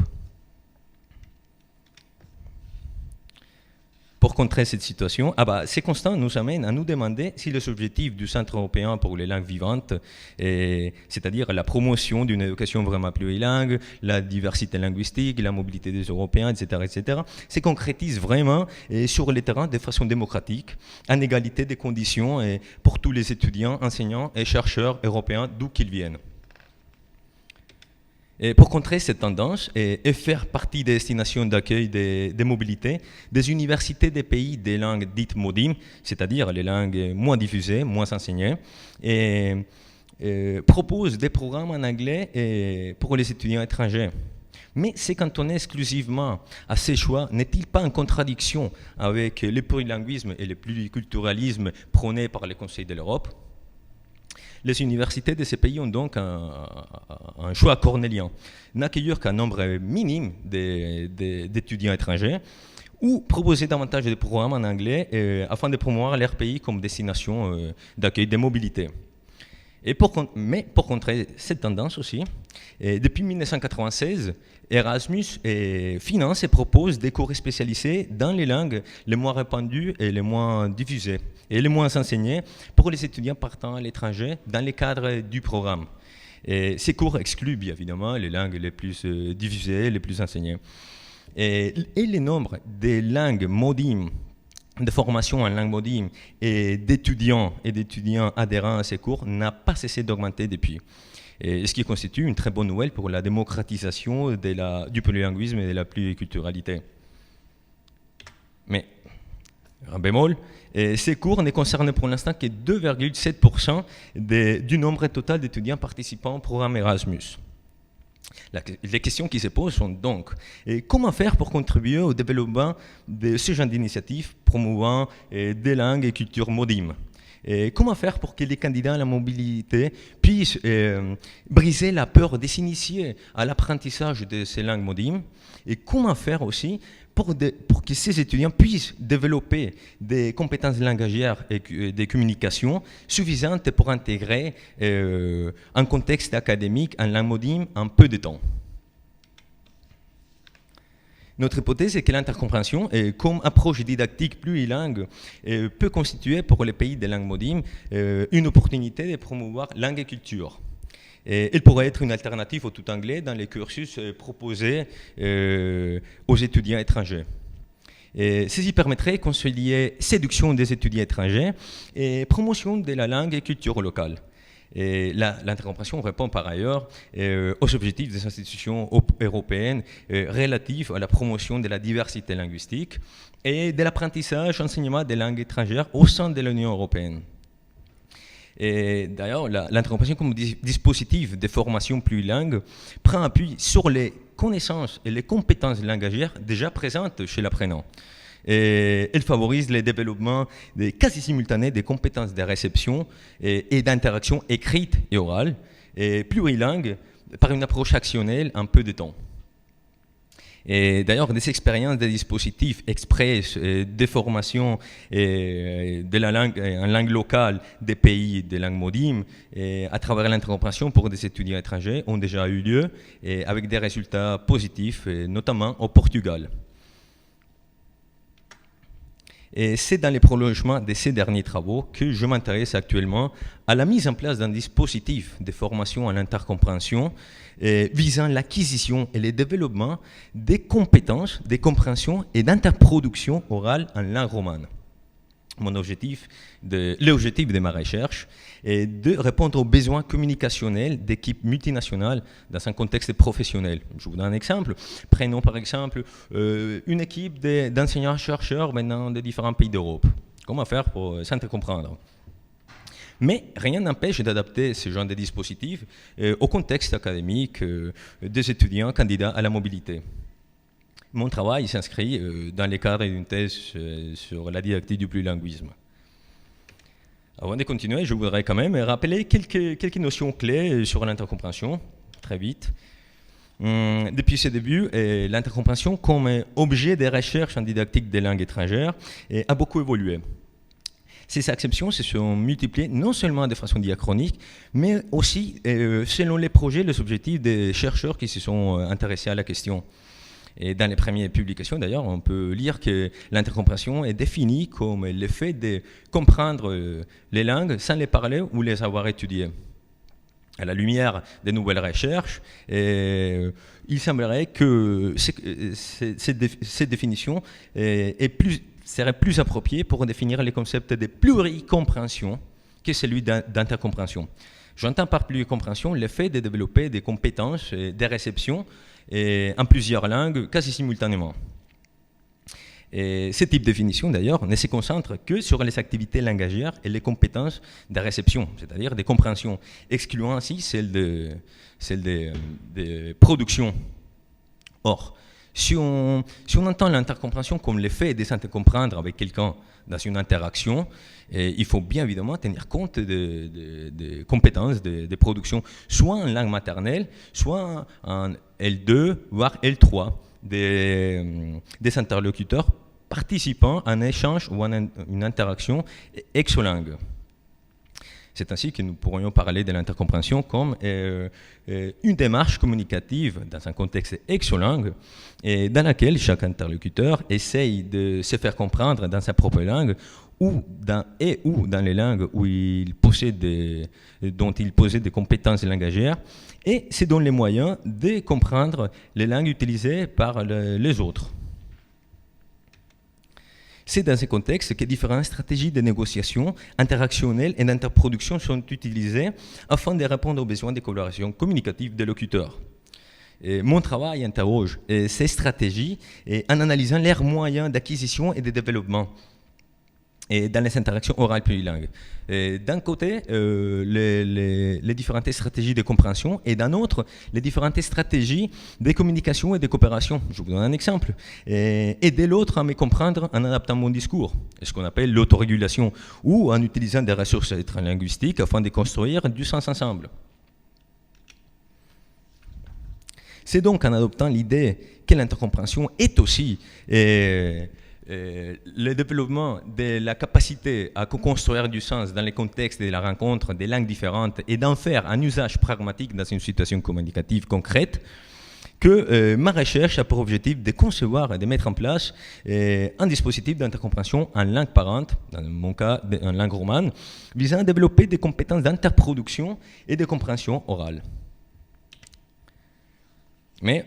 Pour contrer cette situation, ces constats nous amènent à nous demander si les objectifs du Centre européen pour les langues vivantes, c'est-à-dire la promotion d'une éducation vraiment plurilingue, la diversité linguistique, la mobilité des Européens, etc., se concrétisent vraiment sur le terrain de façon démocratique, en égalité des conditions pour tous les étudiants, enseignants et chercheurs européens d'où qu'ils viennent. Et pour contrer cette tendance et faire partie des destinations d'accueil des mobilités, des universités des pays des langues dites MODIM, c'est-à-dire les langues moins diffusées, moins enseignées, proposent des programmes en anglais pour les étudiants étrangers. Mais se cantonner exclusivement à ces choix n'est-il pas en contradiction avec le plurilinguisme et le pluriculturalisme prônés par le Conseil de l'Europe ? Les universités de ces pays ont donc un choix cornélien, n'accueillir qu'un nombre minime d'étudiants étrangers ou proposer davantage de programmes en anglais afin de promouvoir leur pays comme destination d'accueil des mobilités. Mais pour contrer cette tendance aussi, depuis 1996, Erasmus finance et propose des cours spécialisés dans les langues les moins répandues et les moins diffusées et les moins enseignées pour les étudiants partant à l'étranger dans le cadre du programme. Et ces cours excluent bien évidemment les langues les plus diffusées, les plus enseignées. Et le nombre des langues MODIM, de formation en langue MODIM et d'étudiants adhérents à ces cours n'a pas cessé d'augmenter depuis. Et ce qui constitue une très bonne nouvelle pour la démocratisation du plurilinguisme et de la pluriculturalité. Mais, un bémol, ces cours ne concernent pour l'instant que 2,7% du nombre total d'étudiants participant au programme Erasmus. Les questions qui se posent sont donc comment faire pour contribuer au développement de ce genre d'initiatives promouvant des langues et cultures MODIM? Et comment faire pour que les candidats à la mobilité puissent briser la peur de s'initier à l'apprentissage de ces langues MODIM? Et comment faire aussi pour que ces étudiants puissent développer des compétences langagières et de communication suffisantes pour intégrer un contexte académique en langue MODIM en peu de temps? Notre hypothèse est que l'intercompréhension, comme approche didactique plurilingue, peut constituer pour les pays des langues MODIM une opportunité de promouvoir langue et culture. Elle pourrait être une alternative au tout anglais dans les cursus proposés aux étudiants étrangers. Ceci permettrait de concilier séduction des étudiants étrangers et promotion de la langue et culture locale. L'intercompréhension répond par ailleurs aux objectifs des institutions européennes relatifs à la promotion de la diversité linguistique et de l'apprentissage, enseignement des langues étrangères au sein de l'Union européenne. Et d'ailleurs, l'intercompréhension comme dispositif de formation plurilingue prend appui sur les connaissances et les compétences langagières déjà présentes chez l'apprenant. Et elle favorise le développement quasi simultané des compétences de réception et d'interaction écrite et orale, et plurilingue par une approche actionnelle en peu de temps. Et d'ailleurs, des expériences des dispositifs express de formation de la langue, en langue locale des pays de langue modime à travers l'intercompréhension pour des étudiants étrangers ont déjà eu lieu et avec des résultats positifs, notamment au Portugal. Et c'est dans les prolongements de ces derniers travaux que je m'intéresse actuellement à la mise en place d'un dispositif de formation en intercompréhension visant l'acquisition et le développement des compétences, de compréhension et d'interproduction orale en langue romane. L'objectif de ma recherche est de répondre aux besoins communicationnels d'équipes multinationales dans un contexte professionnel. Je vous donne un exemple. Prenons par exemple une équipe d'enseignants-chercheurs venant de différents pays d'Europe. Comment faire pour s'intercomprendre ? Mais rien n'empêche d'adapter ce genre de dispositif au contexte académique des étudiants candidats à la mobilité. Mon travail s'inscrit dans le cadre d'une thèse sur la didactique du plurilinguisme. Avant de continuer, je voudrais quand même rappeler quelques notions clés sur l'intercompréhension, très vite. Depuis ses débuts, l'intercompréhension comme objet de recherche en didactique des langues étrangères a beaucoup évolué. Ces acceptions se sont multipliées non seulement de façon diachronique, mais aussi selon les projets et les objectifs des chercheurs qui se sont intéressés à la question. Et dans les premières publications, d'ailleurs, on peut lire que l'intercompréhension est définie comme le fait de comprendre les langues sans les parler ou les avoir étudiées. À la lumière des nouvelles recherches, il semblerait que cette définition serait plus appropriée pour définir les concepts de pluricompréhension que celui d'intercompréhension. J'entends par pluricompréhension le fait de développer des compétences de réception en plusieurs langues quasi simultanément. Et ce type de définition, d'ailleurs, ne se concentre que sur les activités langagières et les compétences de réception, c'est-à-dire des compréhensions, excluant ainsi celles de production. Or, si on entend l'intercompréhension comme l'effet de s'intercomprendre avec quelqu'un dans une interaction, il faut bien évidemment tenir compte des compétences de production, soit en langue maternelle, soit en L2, voire L3, des interlocuteurs participant à un échange ou à une interaction exolingue. C'est ainsi que nous pourrions parler de l'intercompréhension comme une démarche communicative dans un contexte exolingue et dans laquelle chaque interlocuteur essaye de se faire comprendre dans sa propre langue ou dans les langues dont il possède des compétences langagières et se donne les moyens de comprendre les langues utilisées par les autres. C'est dans ce contexte que différentes stratégies de négociation interactionnelles et d'interproduction sont utilisées afin de répondre aux besoins de collaboration communicative des locuteurs. Et mon travail interroge ces stratégies en analysant leurs moyens d'acquisition et de développement et dans les interactions orales plurilingues. D'un côté, les différentes stratégies de compréhension et d'un autre, les différentes stratégies de communication et de coopération. Je vous donne un exemple. Aider l'autre à me comprendre en adaptant mon discours, ce qu'on appelle l'autorégulation, ou en utilisant des ressources linguistiques afin de construire du sens ensemble. C'est donc en adoptant l'idée que l'intercompréhension est aussi le développement de la capacité à construire du sens dans les contextes de la rencontre des langues différentes et d'en faire un usage pragmatique dans une situation communicative concrète, que ma recherche a pour objectif de concevoir et de mettre en place un dispositif d'intercompréhension en langue parente, dans mon cas en langue romane, visant à développer des compétences d'interproduction et de compréhension orale. Mais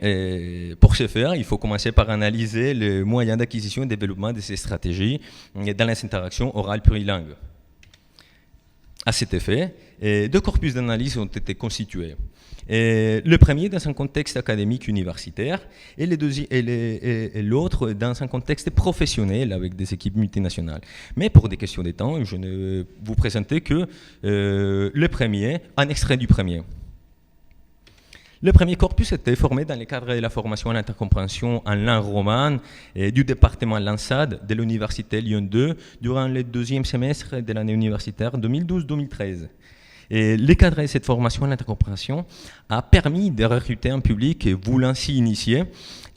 pour ce faire, il faut commencer par analyser les moyens d'acquisition et de développement de ces stratégies dans les interactions orales plurilingues. À cet effet, deux corpus d'analyse ont été constitués. Le premier dans un contexte académique universitaire et l'autre dans un contexte professionnel avec des équipes multinationales. Mais pour des questions de temps, je ne vous présenterai que le premier, un extrait du premier. Le premier corpus était formé dans le cadre de la formation à l'intercompréhension en langue romane du département Lansade de l'Université Lyon 2 durant le deuxième semestre de l'année universitaire 2012-2013. Et l'encadrer cette formation à l'intercompréhension a permis de recruter un public voulant s'y initier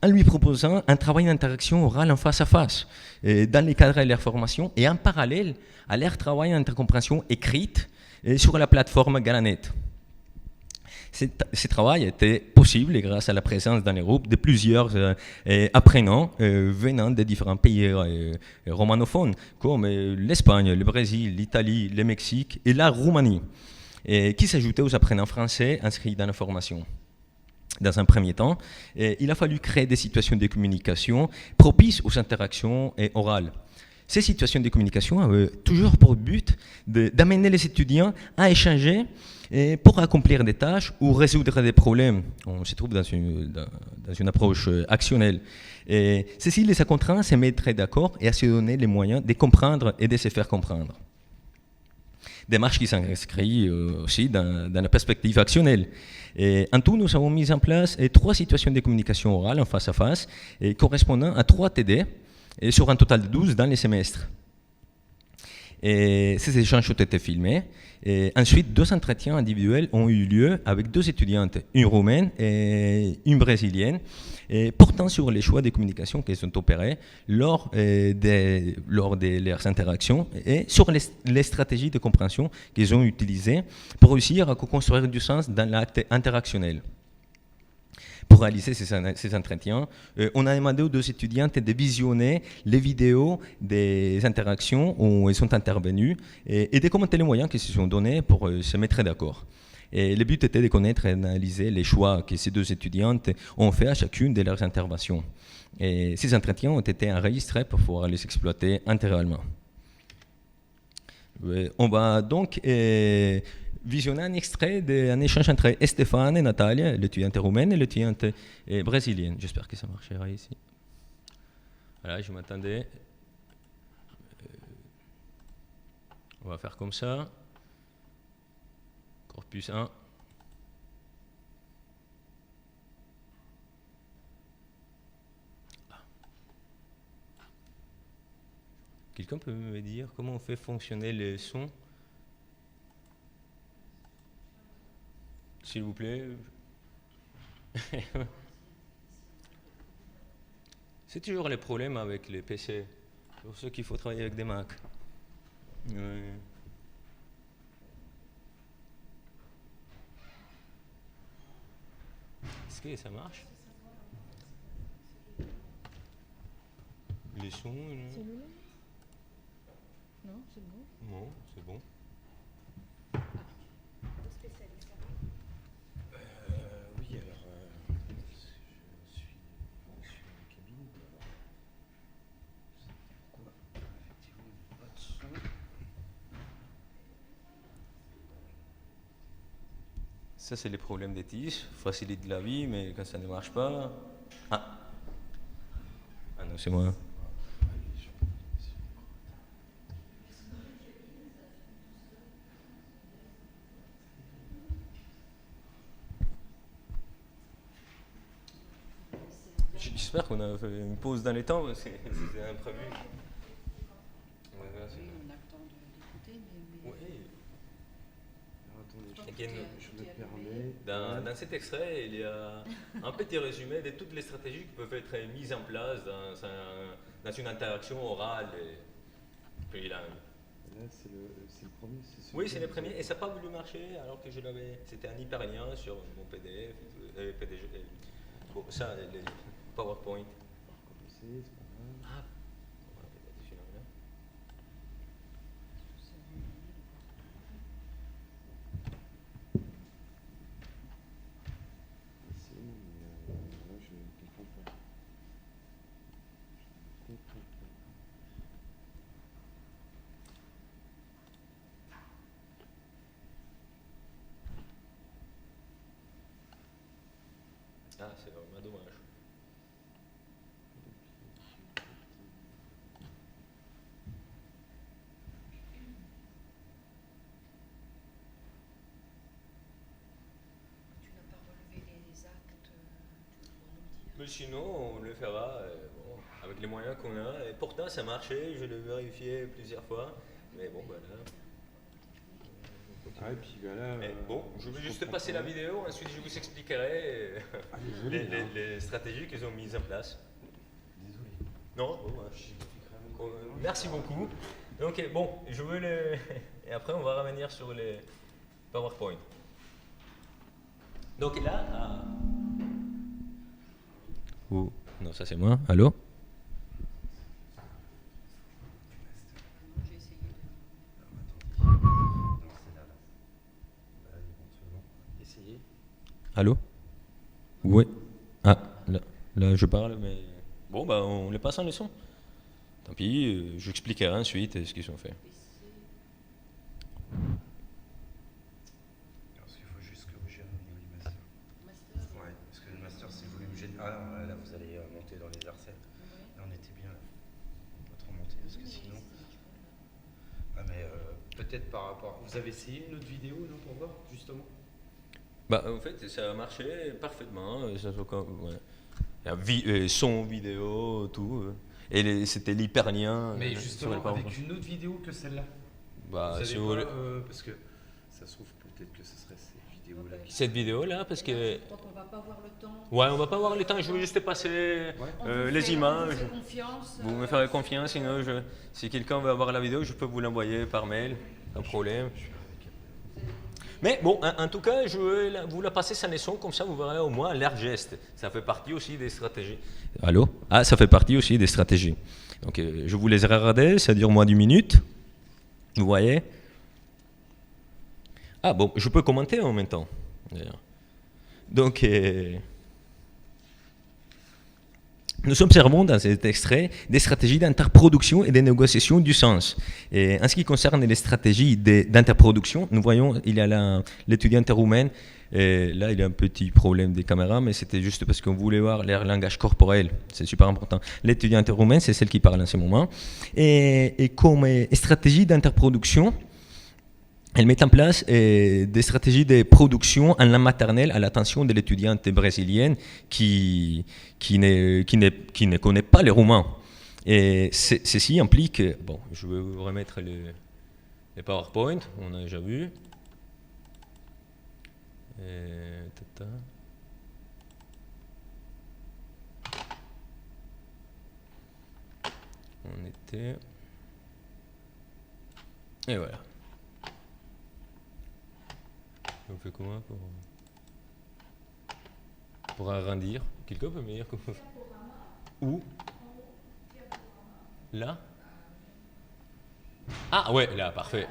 en lui proposant un travail d'interaction orale en face à face, dans les cadres de leur formation et en parallèle à leur travail d'intercompréhension écrite sur la plateforme Galanet. Ce travail était possible grâce à la présence dans les groupes de plusieurs apprenants venant des différents pays romanophones, comme l'Espagne, le Brésil, l'Italie, le Mexique et la Roumanie, qui s'ajoutaient aux apprenants français inscrits dans la formation. Dans un premier temps, il a fallu créer des situations de communication propices aux interactions orales. Ces situations de communication avaient toujours pour but d'amener les étudiants à échanger pour accomplir des tâches ou résoudre des problèmes. On se trouve dans une approche actionnelle. Et ceci les a contraints à se mettre d'accord et à se donner les moyens de comprendre et de se faire comprendre. Démarche qui s'inscrit aussi dans la perspective actionnelle. Et en tout, nous avons mis en place 3 situations de communication orale en face à face, correspondant à 3 TD, et sur un total de 12 dans les semestres. Et ces échanges ont été filmés. Et ensuite, 2 entretiens individuels ont eu lieu avec 2 étudiantes, une roumaine et une brésilienne, portant sur les choix de communication qu'elles ont opérés lors de leurs interactions et sur les stratégies de compréhension qu'elles ont utilisées pour réussir à construire du sens dans l'acte interactionnel. Pour réaliser ces entretiens, on a demandé aux 2 étudiantes de visionner les vidéos des interactions où elles sont intervenues et de commenter les moyens qu'ils se sont donnés pour se mettre d'accord. Et le but était de connaître et d'analyser les choix que ces 2 étudiantes ont fait à chacune de leurs interventions. Et ces entretiens ont été enregistrés pour pouvoir les exploiter intégralement. On va donc visionner un extrait d'un échange entre Stéphane et Natalia, l'étudiante roumaine et l'étudiante brésilienne. J'espère que ça marchera ici. Voilà, je m'attendais. On va faire comme ça. Corpus 1. Quelqu'un peut me dire comment on fait fonctionner les sons ? S'il vous plaît. C'est toujours les problèmes avec les PC. Pour ceux qu'il faut travailler avec des Mac. Est-ce que ça marche? Les sons. Non, c'est bon. Non, c'est bon. Oui, alors, je suis en cabine. Pourquoi effectivement il n'y a pas de son. Ça, c'est les problèmes des tiges. Facilite la vie, mais quand ça ne marche pas. Ah non, c'est moi. J'espère qu'on a fait une pause dans les temps, c'est imprévu. On a le temps d'écouter, mais... Oui. Attendez, je me permets. Dans cet extrait, il y a un petit résumé de toutes les stratégies qui peuvent être mises en place dans une interaction orale et bilingue. Là, c'est le premier. Oui, c'est le premier, et ça n'a pas voulu marcher alors que je l'avais. C'était un hyperlien sur mon PDF, PDG. Bon, ça, les PowerPoint. C'est pas grave. Ah, on va peut-être celui-là. C'est bon, mais là, je ne comprends pas. Je ne comprends pas. Ah, c'est vraiment dommage. Tu n'as pas relevé les actes, tu pourras nous dire. Mais sinon, on le fera bon, avec les moyens qu'on a. Et pourtant, ça marchait, je l'ai vérifié plusieurs fois. Mais bon, voilà. Ah, et puis, là, Mais bon, je vais juste passer la vidéo, ensuite je vous expliquerai les stratégies qu'ils ont mises en place. Désolé. Non, bon, merci beaucoup. Donc bon, je veux les... Et après on va revenir sur les PowerPoint. Donc là... Oh, non, ça c'est moi. Allô? Allô? Oui. Ah, là je parle, mais... Bon, bah on les passe en leçon. Tant pis, j'expliquerai ensuite ce qu'ils ont fait. Parce qu'il faut juste que vous gérez au niveau du master. Ouais, parce que le master c'est volume général. Ah non, là vous allez monter dans les arcelles. Là on était bien là. Pas trop monter parce que sinon. Ah mais peut-être par rapport. Vous avez essayé une autre vidéo non pour voir justement? Bah en fait ça a marché parfaitement. Ça, ouais. Son, vidéo, tout. Et c'était l'hyperlien. Mais justement avec une autre vidéo que celle-là. Bah, vous si avez vous pas, voulez... parce que ça se trouve peut-être que ce serait cette vidéo-là. Cette vidéo-là, parce que... Donc on va pas avoir le temps. Ouais, on va pas avoir le temps, je veux juste passer les images. Vous me ferez confiance, sinon si quelqu'un veut avoir la vidéo, je peux vous l'envoyer par mail, pas de problème. Mais bon, en tout cas, je vais vous la passer sans les sons, comme ça vous verrez au moins l'air geste. Ça fait partie aussi des stratégies. Allô? Ah, ça fait partie aussi des stratégies. Donc je vous les ai regardées, ça dure moins d'une minute. Vous voyez? Ah bon, je peux commenter en même temps. Donc, nous observons dans cet extrait des stratégies d'interproduction et de négociation du sens. Et en ce qui concerne les stratégies d'interproduction, nous voyons, il y a l'étudiante roumaine, et là il y a un petit problème des caméras, mais c'était juste parce qu'on voulait voir leur langage corporel, c'est super important. L'étudiante roumaine, c'est celle qui parle en ce moment. Et comme stratégie d'interproduction, elle met en place des stratégies de production en langue maternelle à l'attention de l'étudiante brésilienne qui ne connaît pas le roumain. Et ceci implique... Bon, je vais vous remettre les PowerPoint, on a déjà vu. On était... Et voilà. On fait comment pour agrandir? Quelqu'un peut me dire comment? Où? Là? Ah ouais, là, parfait.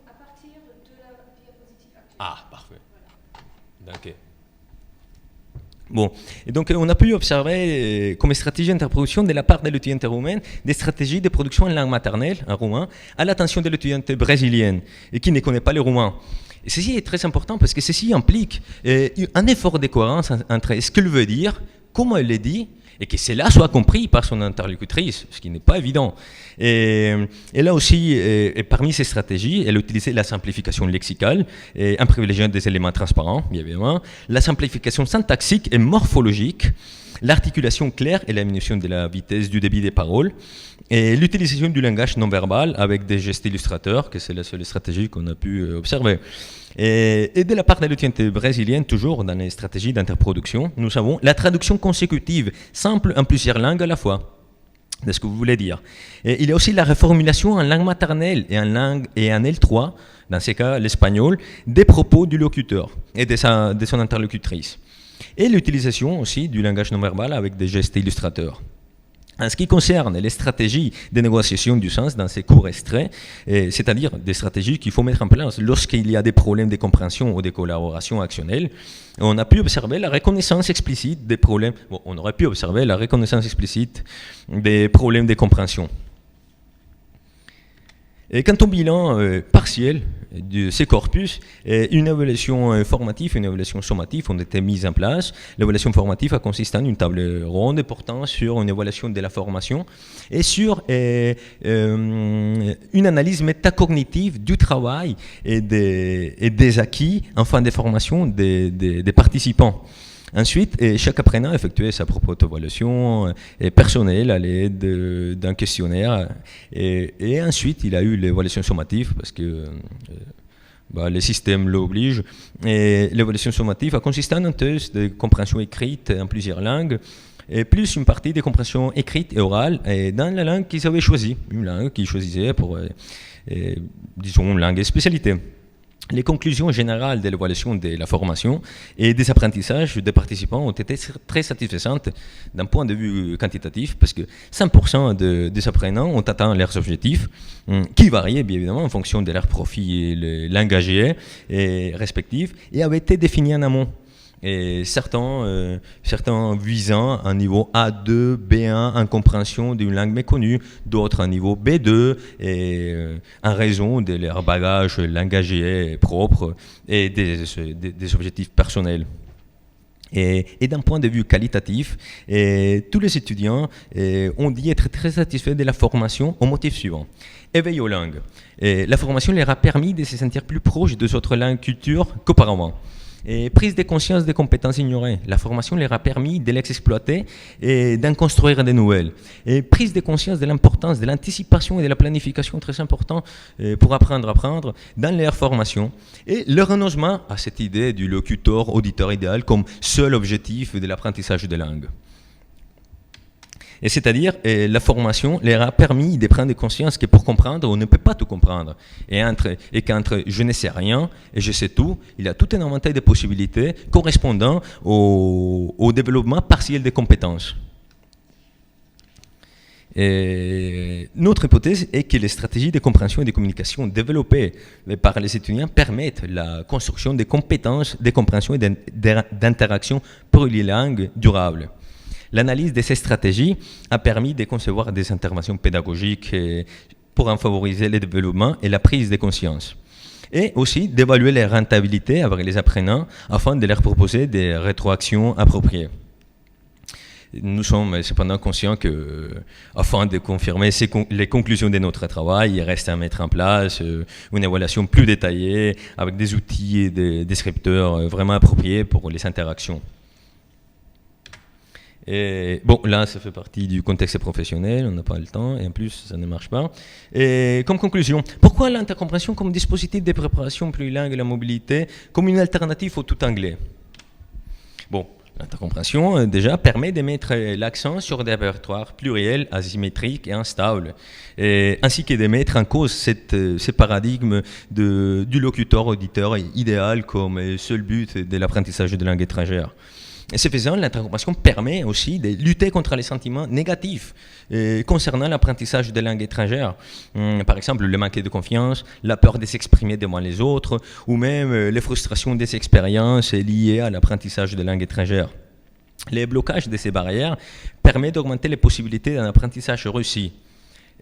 À partir de la diapositive actuelle. Ah, parfait. Ok. Bon, et donc on a pu observer comme stratégie d'interproduction de la part de l'étudiante roumaine des stratégies de production en langue maternelle, en roumain, à l'attention de l'étudiante brésilienne et qui ne connaît pas le roumain. Et ceci est très important parce que ceci implique un effort de cohérence entre ce qu'elle veut dire, comment elle le dit, et que cela soit compris par son interlocutrice, ce qui n'est pas évident. Et là aussi, parmi ces stratégies, elle a utilisé la simplification lexicale, en privilégiant des éléments transparents, bien évidemment, la simplification syntaxique et morphologique, l'articulation claire et la diminution de la vitesse du débit des paroles, et l'utilisation du langage non-verbal avec des gestes illustrateurs, que c'est la seule stratégie qu'on a pu observer. Et de la part de l'étudiante brésilienne, toujours dans les stratégies d'interproduction, nous avons la traduction consécutive, simple en plusieurs langues à la fois, de ce que vous voulez dire. Et il y a aussi la reformulation en langue maternelle et en L3, dans ces cas l'espagnol, des propos du locuteur et de son interlocutrice. Et l'utilisation aussi du langage non-verbal avec des gestes illustrateurs. En ce qui concerne les stratégies de négociation du sens dans ces cours extraits, c'est-à-dire des stratégies qu'il faut mettre en place lorsqu'il y a des problèmes de compréhension ou de collaboration actionnelle, on a pu observer la reconnaissance explicite des problèmes. Bon, on aurait pu observer la reconnaissance explicite des problèmes de compréhension. Et quant au bilan partiel de ces corpus, une évaluation formative et une évaluation sommative ont été mises en place. L'évaluation formative a consisté en une table ronde portant sur une évaluation de la formation et sur une analyse métacognitive du travail et des acquis en fin de formation des participants. Ensuite, chaque apprenant a effectué sa propre auto-évaluation personnelle à l'aide d'un questionnaire. Et ensuite, il a eu l'évaluation sommative parce que le système l'oblige. Et l'évaluation sommative a consisté en un test de compréhension écrite en plusieurs langues, et plus une partie de compréhension écrite et orale et dans la langue qu'ils avaient choisie, une langue qu'ils choisissaient pour, disons, une langue et spécialité. Les conclusions générales de l'évaluation de la formation et des apprentissages des participants ont été très satisfaisantes d'un point de vue quantitatif, parce que 100% des apprenants ont atteint leurs objectifs, qui variaient bien évidemment en fonction de leur profil langagier et respectif, et avaient été définis en amont. Et certains visant un niveau A2, B1 en compréhension d'une langue méconnue, d'autres un niveau B2 et en raison de leur bagage langagier propre et des objectifs personnels. Et d'un point de vue qualitatif, tous les étudiants ont dit être très satisfaits de la formation au motif suivant. Éveil aux langues. La formation leur a permis de se sentir plus proches des autres langues cultures qu'auparavant. Et prise de conscience des compétences ignorées. La formation leur a permis de les exploiter et d'en construire de nouvelles. Et prise de conscience de l'importance de l'anticipation et de la planification, très important pour apprendre à apprendre dans leur formation. Et le renoncement à cette idée du locuteur-auditeur idéal comme seul objectif de l'apprentissage des langues. Et c'est-à-dire, la formation leur a permis de prendre conscience que pour comprendre, on ne peut pas tout comprendre. Et qu'entre je ne sais rien et je sais tout, il y a tout un éventail de possibilités correspondant au développement partiel des compétences. Et notre hypothèse est que les stratégies de compréhension et de communication développées par les étudiants permettent la construction des compétences de compréhension et d'interaction plurilingue durables. L'analyse de ces stratégies a permis de concevoir des interventions pédagogiques pour en favoriser le développement et la prise de conscience. Et aussi d'évaluer les rentabilités avec les apprenants afin de leur proposer des rétroactions appropriées. Nous sommes cependant conscients que, afin de confirmer les conclusions de notre travail, il reste à mettre en place une évaluation plus détaillée avec des outils et des descripteurs vraiment appropriés pour les interactions. Et bon, là, ça fait partie du contexte professionnel, on n'a pas le temps, et en plus, ça ne marche pas. Et comme conclusion, pourquoi l'intercompréhension comme dispositif de préparation plurilingue et la mobilité comme une alternative au tout anglais? Bon, l'intercompréhension, déjà, permet de mettre l'accent sur des répertoires pluriels, asymétriques et instables, ainsi que de mettre en cause ce paradigme du locuteur-auditeur idéal comme seul but de l'apprentissage de langue étrangère. Et ce faisant, l'intercompréhension permet aussi de lutter contre les sentiments négatifs concernant l'apprentissage de langue étrangère. Par exemple, le manque de confiance, la peur de s'exprimer devant les autres, ou même les frustrations des expériences liées à l'apprentissage de langue étrangère. Les blocages de ces barrières permettent d'augmenter les possibilités d'un apprentissage réussi.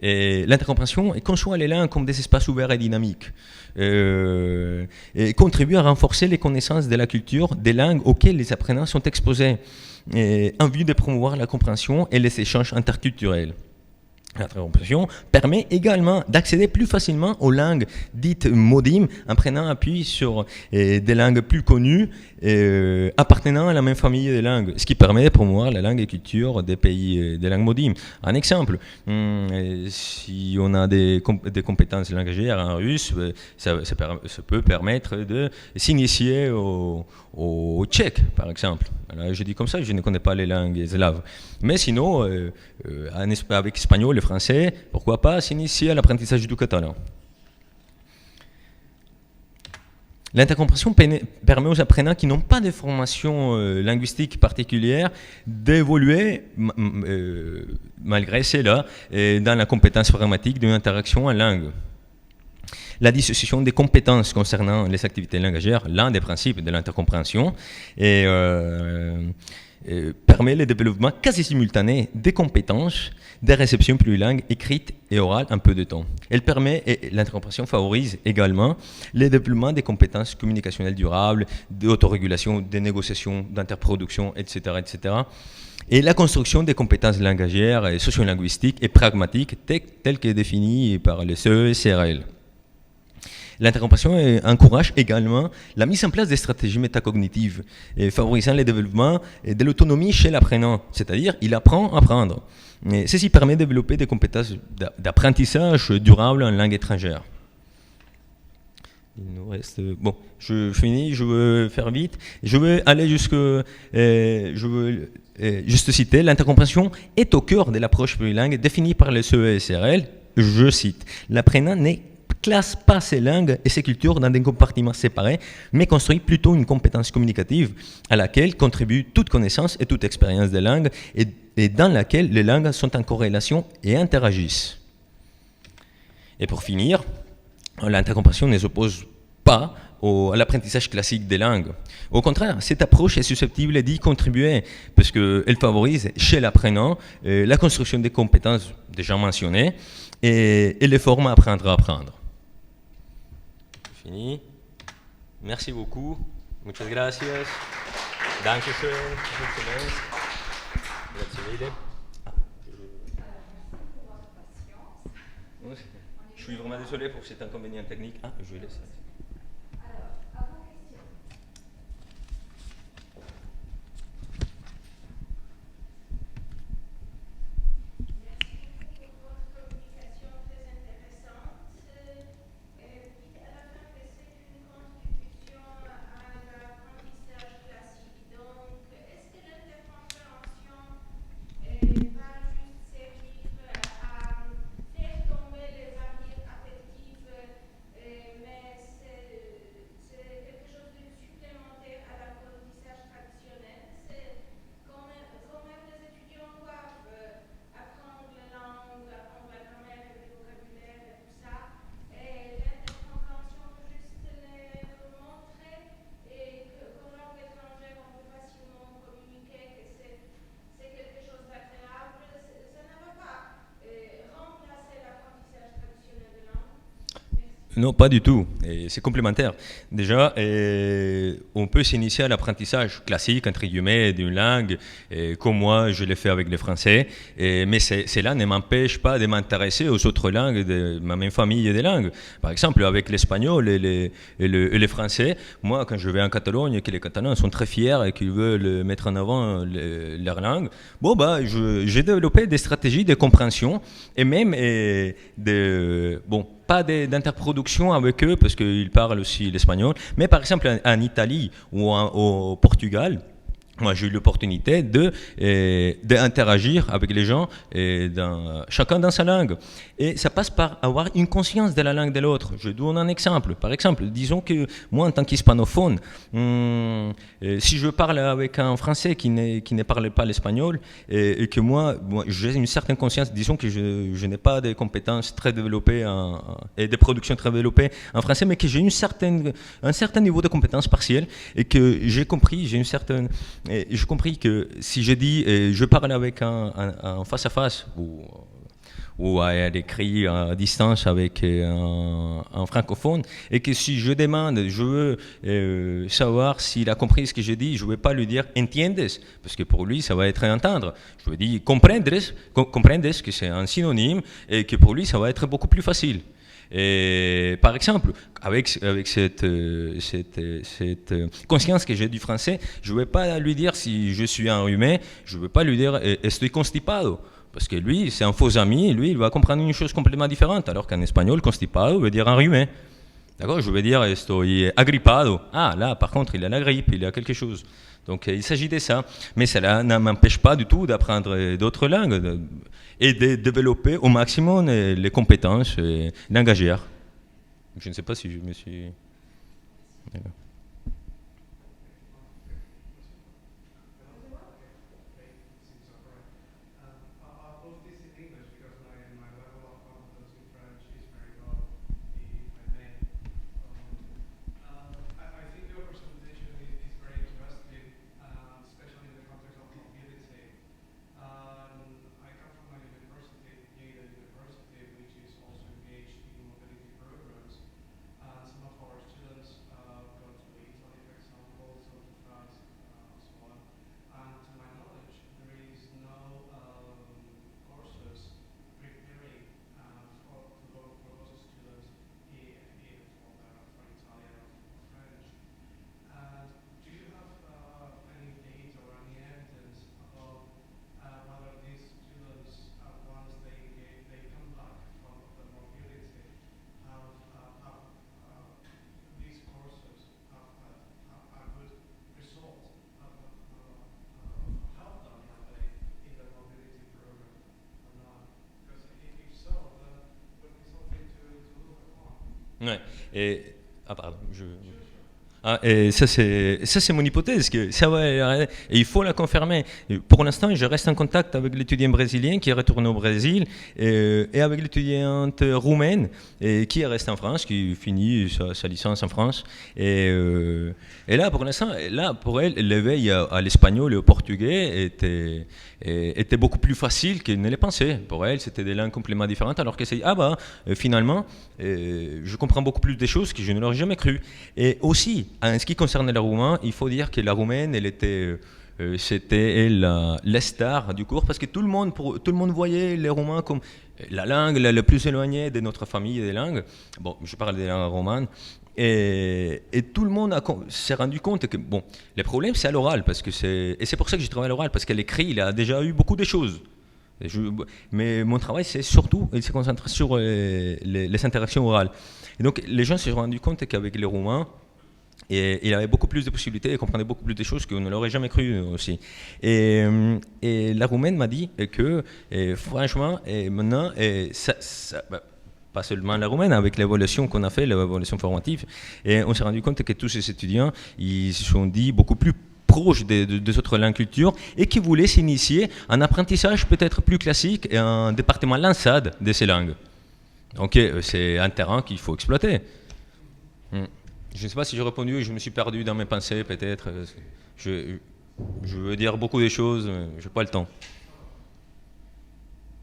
Et l'intercompréhension conçoit les langues comme des espaces ouverts et dynamiques et contribue à renforcer les connaissances de la culture des langues auxquelles les apprenants sont exposés en vue de promouvoir la compréhension et les échanges interculturels. L'intercompréhension permet également d'accéder plus facilement aux langues dites modim en prenant appui sur des langues plus connues appartenant à la même famille de langues, ce qui permet de promouvoir la langue et culture des pays des langues modim. Un exemple, si on a des compétences langagières en russe, ça peut permettre de s'initier au tchèque, par exemple. Alors, je dis comme ça, je ne connais pas les langues slaves. Mais sinon, avec espagnol et français, pourquoi pas s'initier à l'apprentissage du catalan. L'intercompréhension permet aux apprenants qui n'ont pas de formation linguistique particulière d'évoluer, malgré cela, dans la compétence pragmatique d'une interaction en langue. La dissociation des compétences concernant les activités langagières, l'un des principes de l'intercompréhension, permet le développement quasi simultané des compétences des réceptions plurilingues écrites et orales en peu de temps. L'intercompréhension favorise également le développement des compétences communicationnelles durables, d'autorégulation, de négociation, d'interproduction, etc., etc. Et la construction des compétences langagières et sociolinguistiques et pragmatiques telles que définies par le CE-CRL. L'intercompréhension encourage également la mise en place des stratégies métacognitives, favorisant le développement de l'autonomie chez l'apprenant, c'est-à-dire il apprend à apprendre. Ceci permet de développer des compétences d'apprentissage durable en langue étrangère. Il nous reste... Bon, je finis, je veux faire vite. Je veux aller jusque... je veux juste citer, l'intercompréhension est au cœur de l'approche plurilingue définie par le CESRL. Je cite, l'apprenant ne classe pas ses langues et ses cultures dans des compartiments séparés, mais construit plutôt une compétence communicative à laquelle contribue toute connaissance et toute expérience des langues et dans laquelle les langues sont en corrélation et interagissent. Et pour finir, l'intercompréhension ne s'oppose pas à l'apprentissage classique des langues. Au contraire, cette approche est susceptible d'y contribuer parce qu'elle favorise chez l'apprenant la construction des compétences déjà mentionnées et les formes à apprendre à apprendre. Fini. Merci beaucoup. Muchas gracias. Dankeschön. Je suis vraiment désolé pour cet inconvénient technique. Ah, je vais laisser. Non, pas du tout. C'est complémentaire. Déjà, on peut s'initier à l'apprentissage classique, entre guillemets, d'une langue, comme moi, je l'ai fait avec le français. Mais cela ne m'empêche pas de m'intéresser aux autres langues de ma même famille des langues. Par exemple, avec l'espagnol et le français, moi, quand je vais en Catalogne et que les Catalans sont très fiers et qu'ils veulent mettre en avant leur langue, bon, j'ai développé des stratégies de compréhension et même pas d'interproduction avec eux parce qu'ils parlent aussi l'espagnol, mais par exemple en Italie ou au Portugal, moi j'ai eu l'opportunité d'interagir avec les gens chacun dans sa langue. Et ça passe par avoir une conscience de la langue de l'autre. Je donne un exemple. Par exemple, disons que moi en tant qu'hispanophone, si je parle avec un Français qui ne parle pas l'espagnol et que moi j'ai une certaine conscience, disons que je n'ai pas des compétences très développées et des productions très développées en français, mais que j'ai un certain niveau de compétences partielles et que j'ai compris que si je dis, je parle avec un face-à-face ou à l'écrit à distance avec un francophone, et que si je demande, je veux savoir s'il a compris ce que je dis, je ne vais pas lui dire « entiendes », parce que pour lui, ça va être « entendre ». Je vais dire « comprendes », que c'est un synonyme, et que pour lui, ça va être beaucoup plus facile. Et par exemple, avec cette conscience que j'ai du français, je ne vais pas lui dire si je suis enrhumé, je ne vais pas lui dire « estoy constipado ». Parce que lui, c'est un faux ami, lui, il va comprendre une chose complètement différente, alors qu'en espagnol, constipado veut dire enrhumé. D'accord? Je vais dire estoy agripado. Ah, là, par contre, il a la grippe, il a quelque chose. Donc, il s'agit de ça. Mais cela ne m'empêche pas du tout d'apprendre d'autres langues et de développer au maximum les compétences langagières. Je ne sais pas si je me suis... D'accord. Ouais. Pardon. Et ça c'est mon hypothèse, que ça va, et il faut la confirmer. Pour l'instant, je reste en contact avec l'étudiant brésilien qui est retourné au Brésil et avec l'étudiante roumaine qui est restée en France, qui finit sa licence en France. Et là, pour l'instant, pour elle, l'éveil à l'espagnol et au portugais était beaucoup plus facile qu'elle ne le pensait. Pour elle, c'était des langues complètement différentes, alors qu'elle s'est dit, finalement, je comprends beaucoup plus des choses que je ne l'aurais jamais cru. Et aussi, en ce qui concerne la roumaine, il faut dire que la roumaine, c'était la star du cours, parce que tout le monde voyait les Roumains comme la langue la plus éloignée de notre famille des langues. Bon, je parle des langues romanes. Et tout le monde s'est rendu compte que, bon, le problème, c'est à l'oral, et c'est pour ça que je travaille à l'oral, parce qu'à l'écrit, il a déjà eu beaucoup de choses. Mais mon travail, il se concentre sur les interactions orales. Et donc, les gens se sont rendus compte qu'avec les Roumains, il avait beaucoup plus de possibilités et comprenait beaucoup plus de choses qu'on ne l'aurait jamais cru aussi. Et la Roumaine m'a dit que, franchement, maintenant, pas seulement la Roumaine, avec l'évaluation qu'on a fait, l'évaluation formative, et on s'est rendu compte que tous ces étudiants, ils se sont dit beaucoup plus proches des autres langues culture et qui voulaient s'initier en apprentissage peut-être plus classique et un département lançade de ces langues. Donc c'est un terrain qu'il faut exploiter. Je ne sais pas si j'ai répondu, je me suis perdu dans mes pensées peut-être. Je veux dire beaucoup de choses, mais je n'ai pas le temps.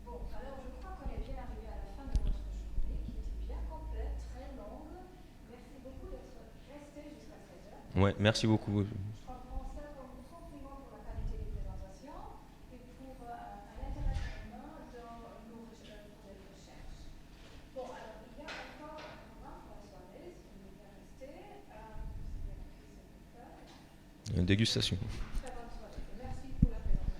Bon, alors je crois qu'on est bien arrivé à la fin de notre journée, qui était bien complète, très longue. Merci beaucoup d'être resté jusqu'à 16h. Ouais, merci beaucoup. Je comprends ça comme un compliment pour la qualité des présentations et pour un intérêt commun dans nos projets de recherche. Bon, alors il y a encore un programme pour la soirée, si vous voulez bien rester. Une dégustation.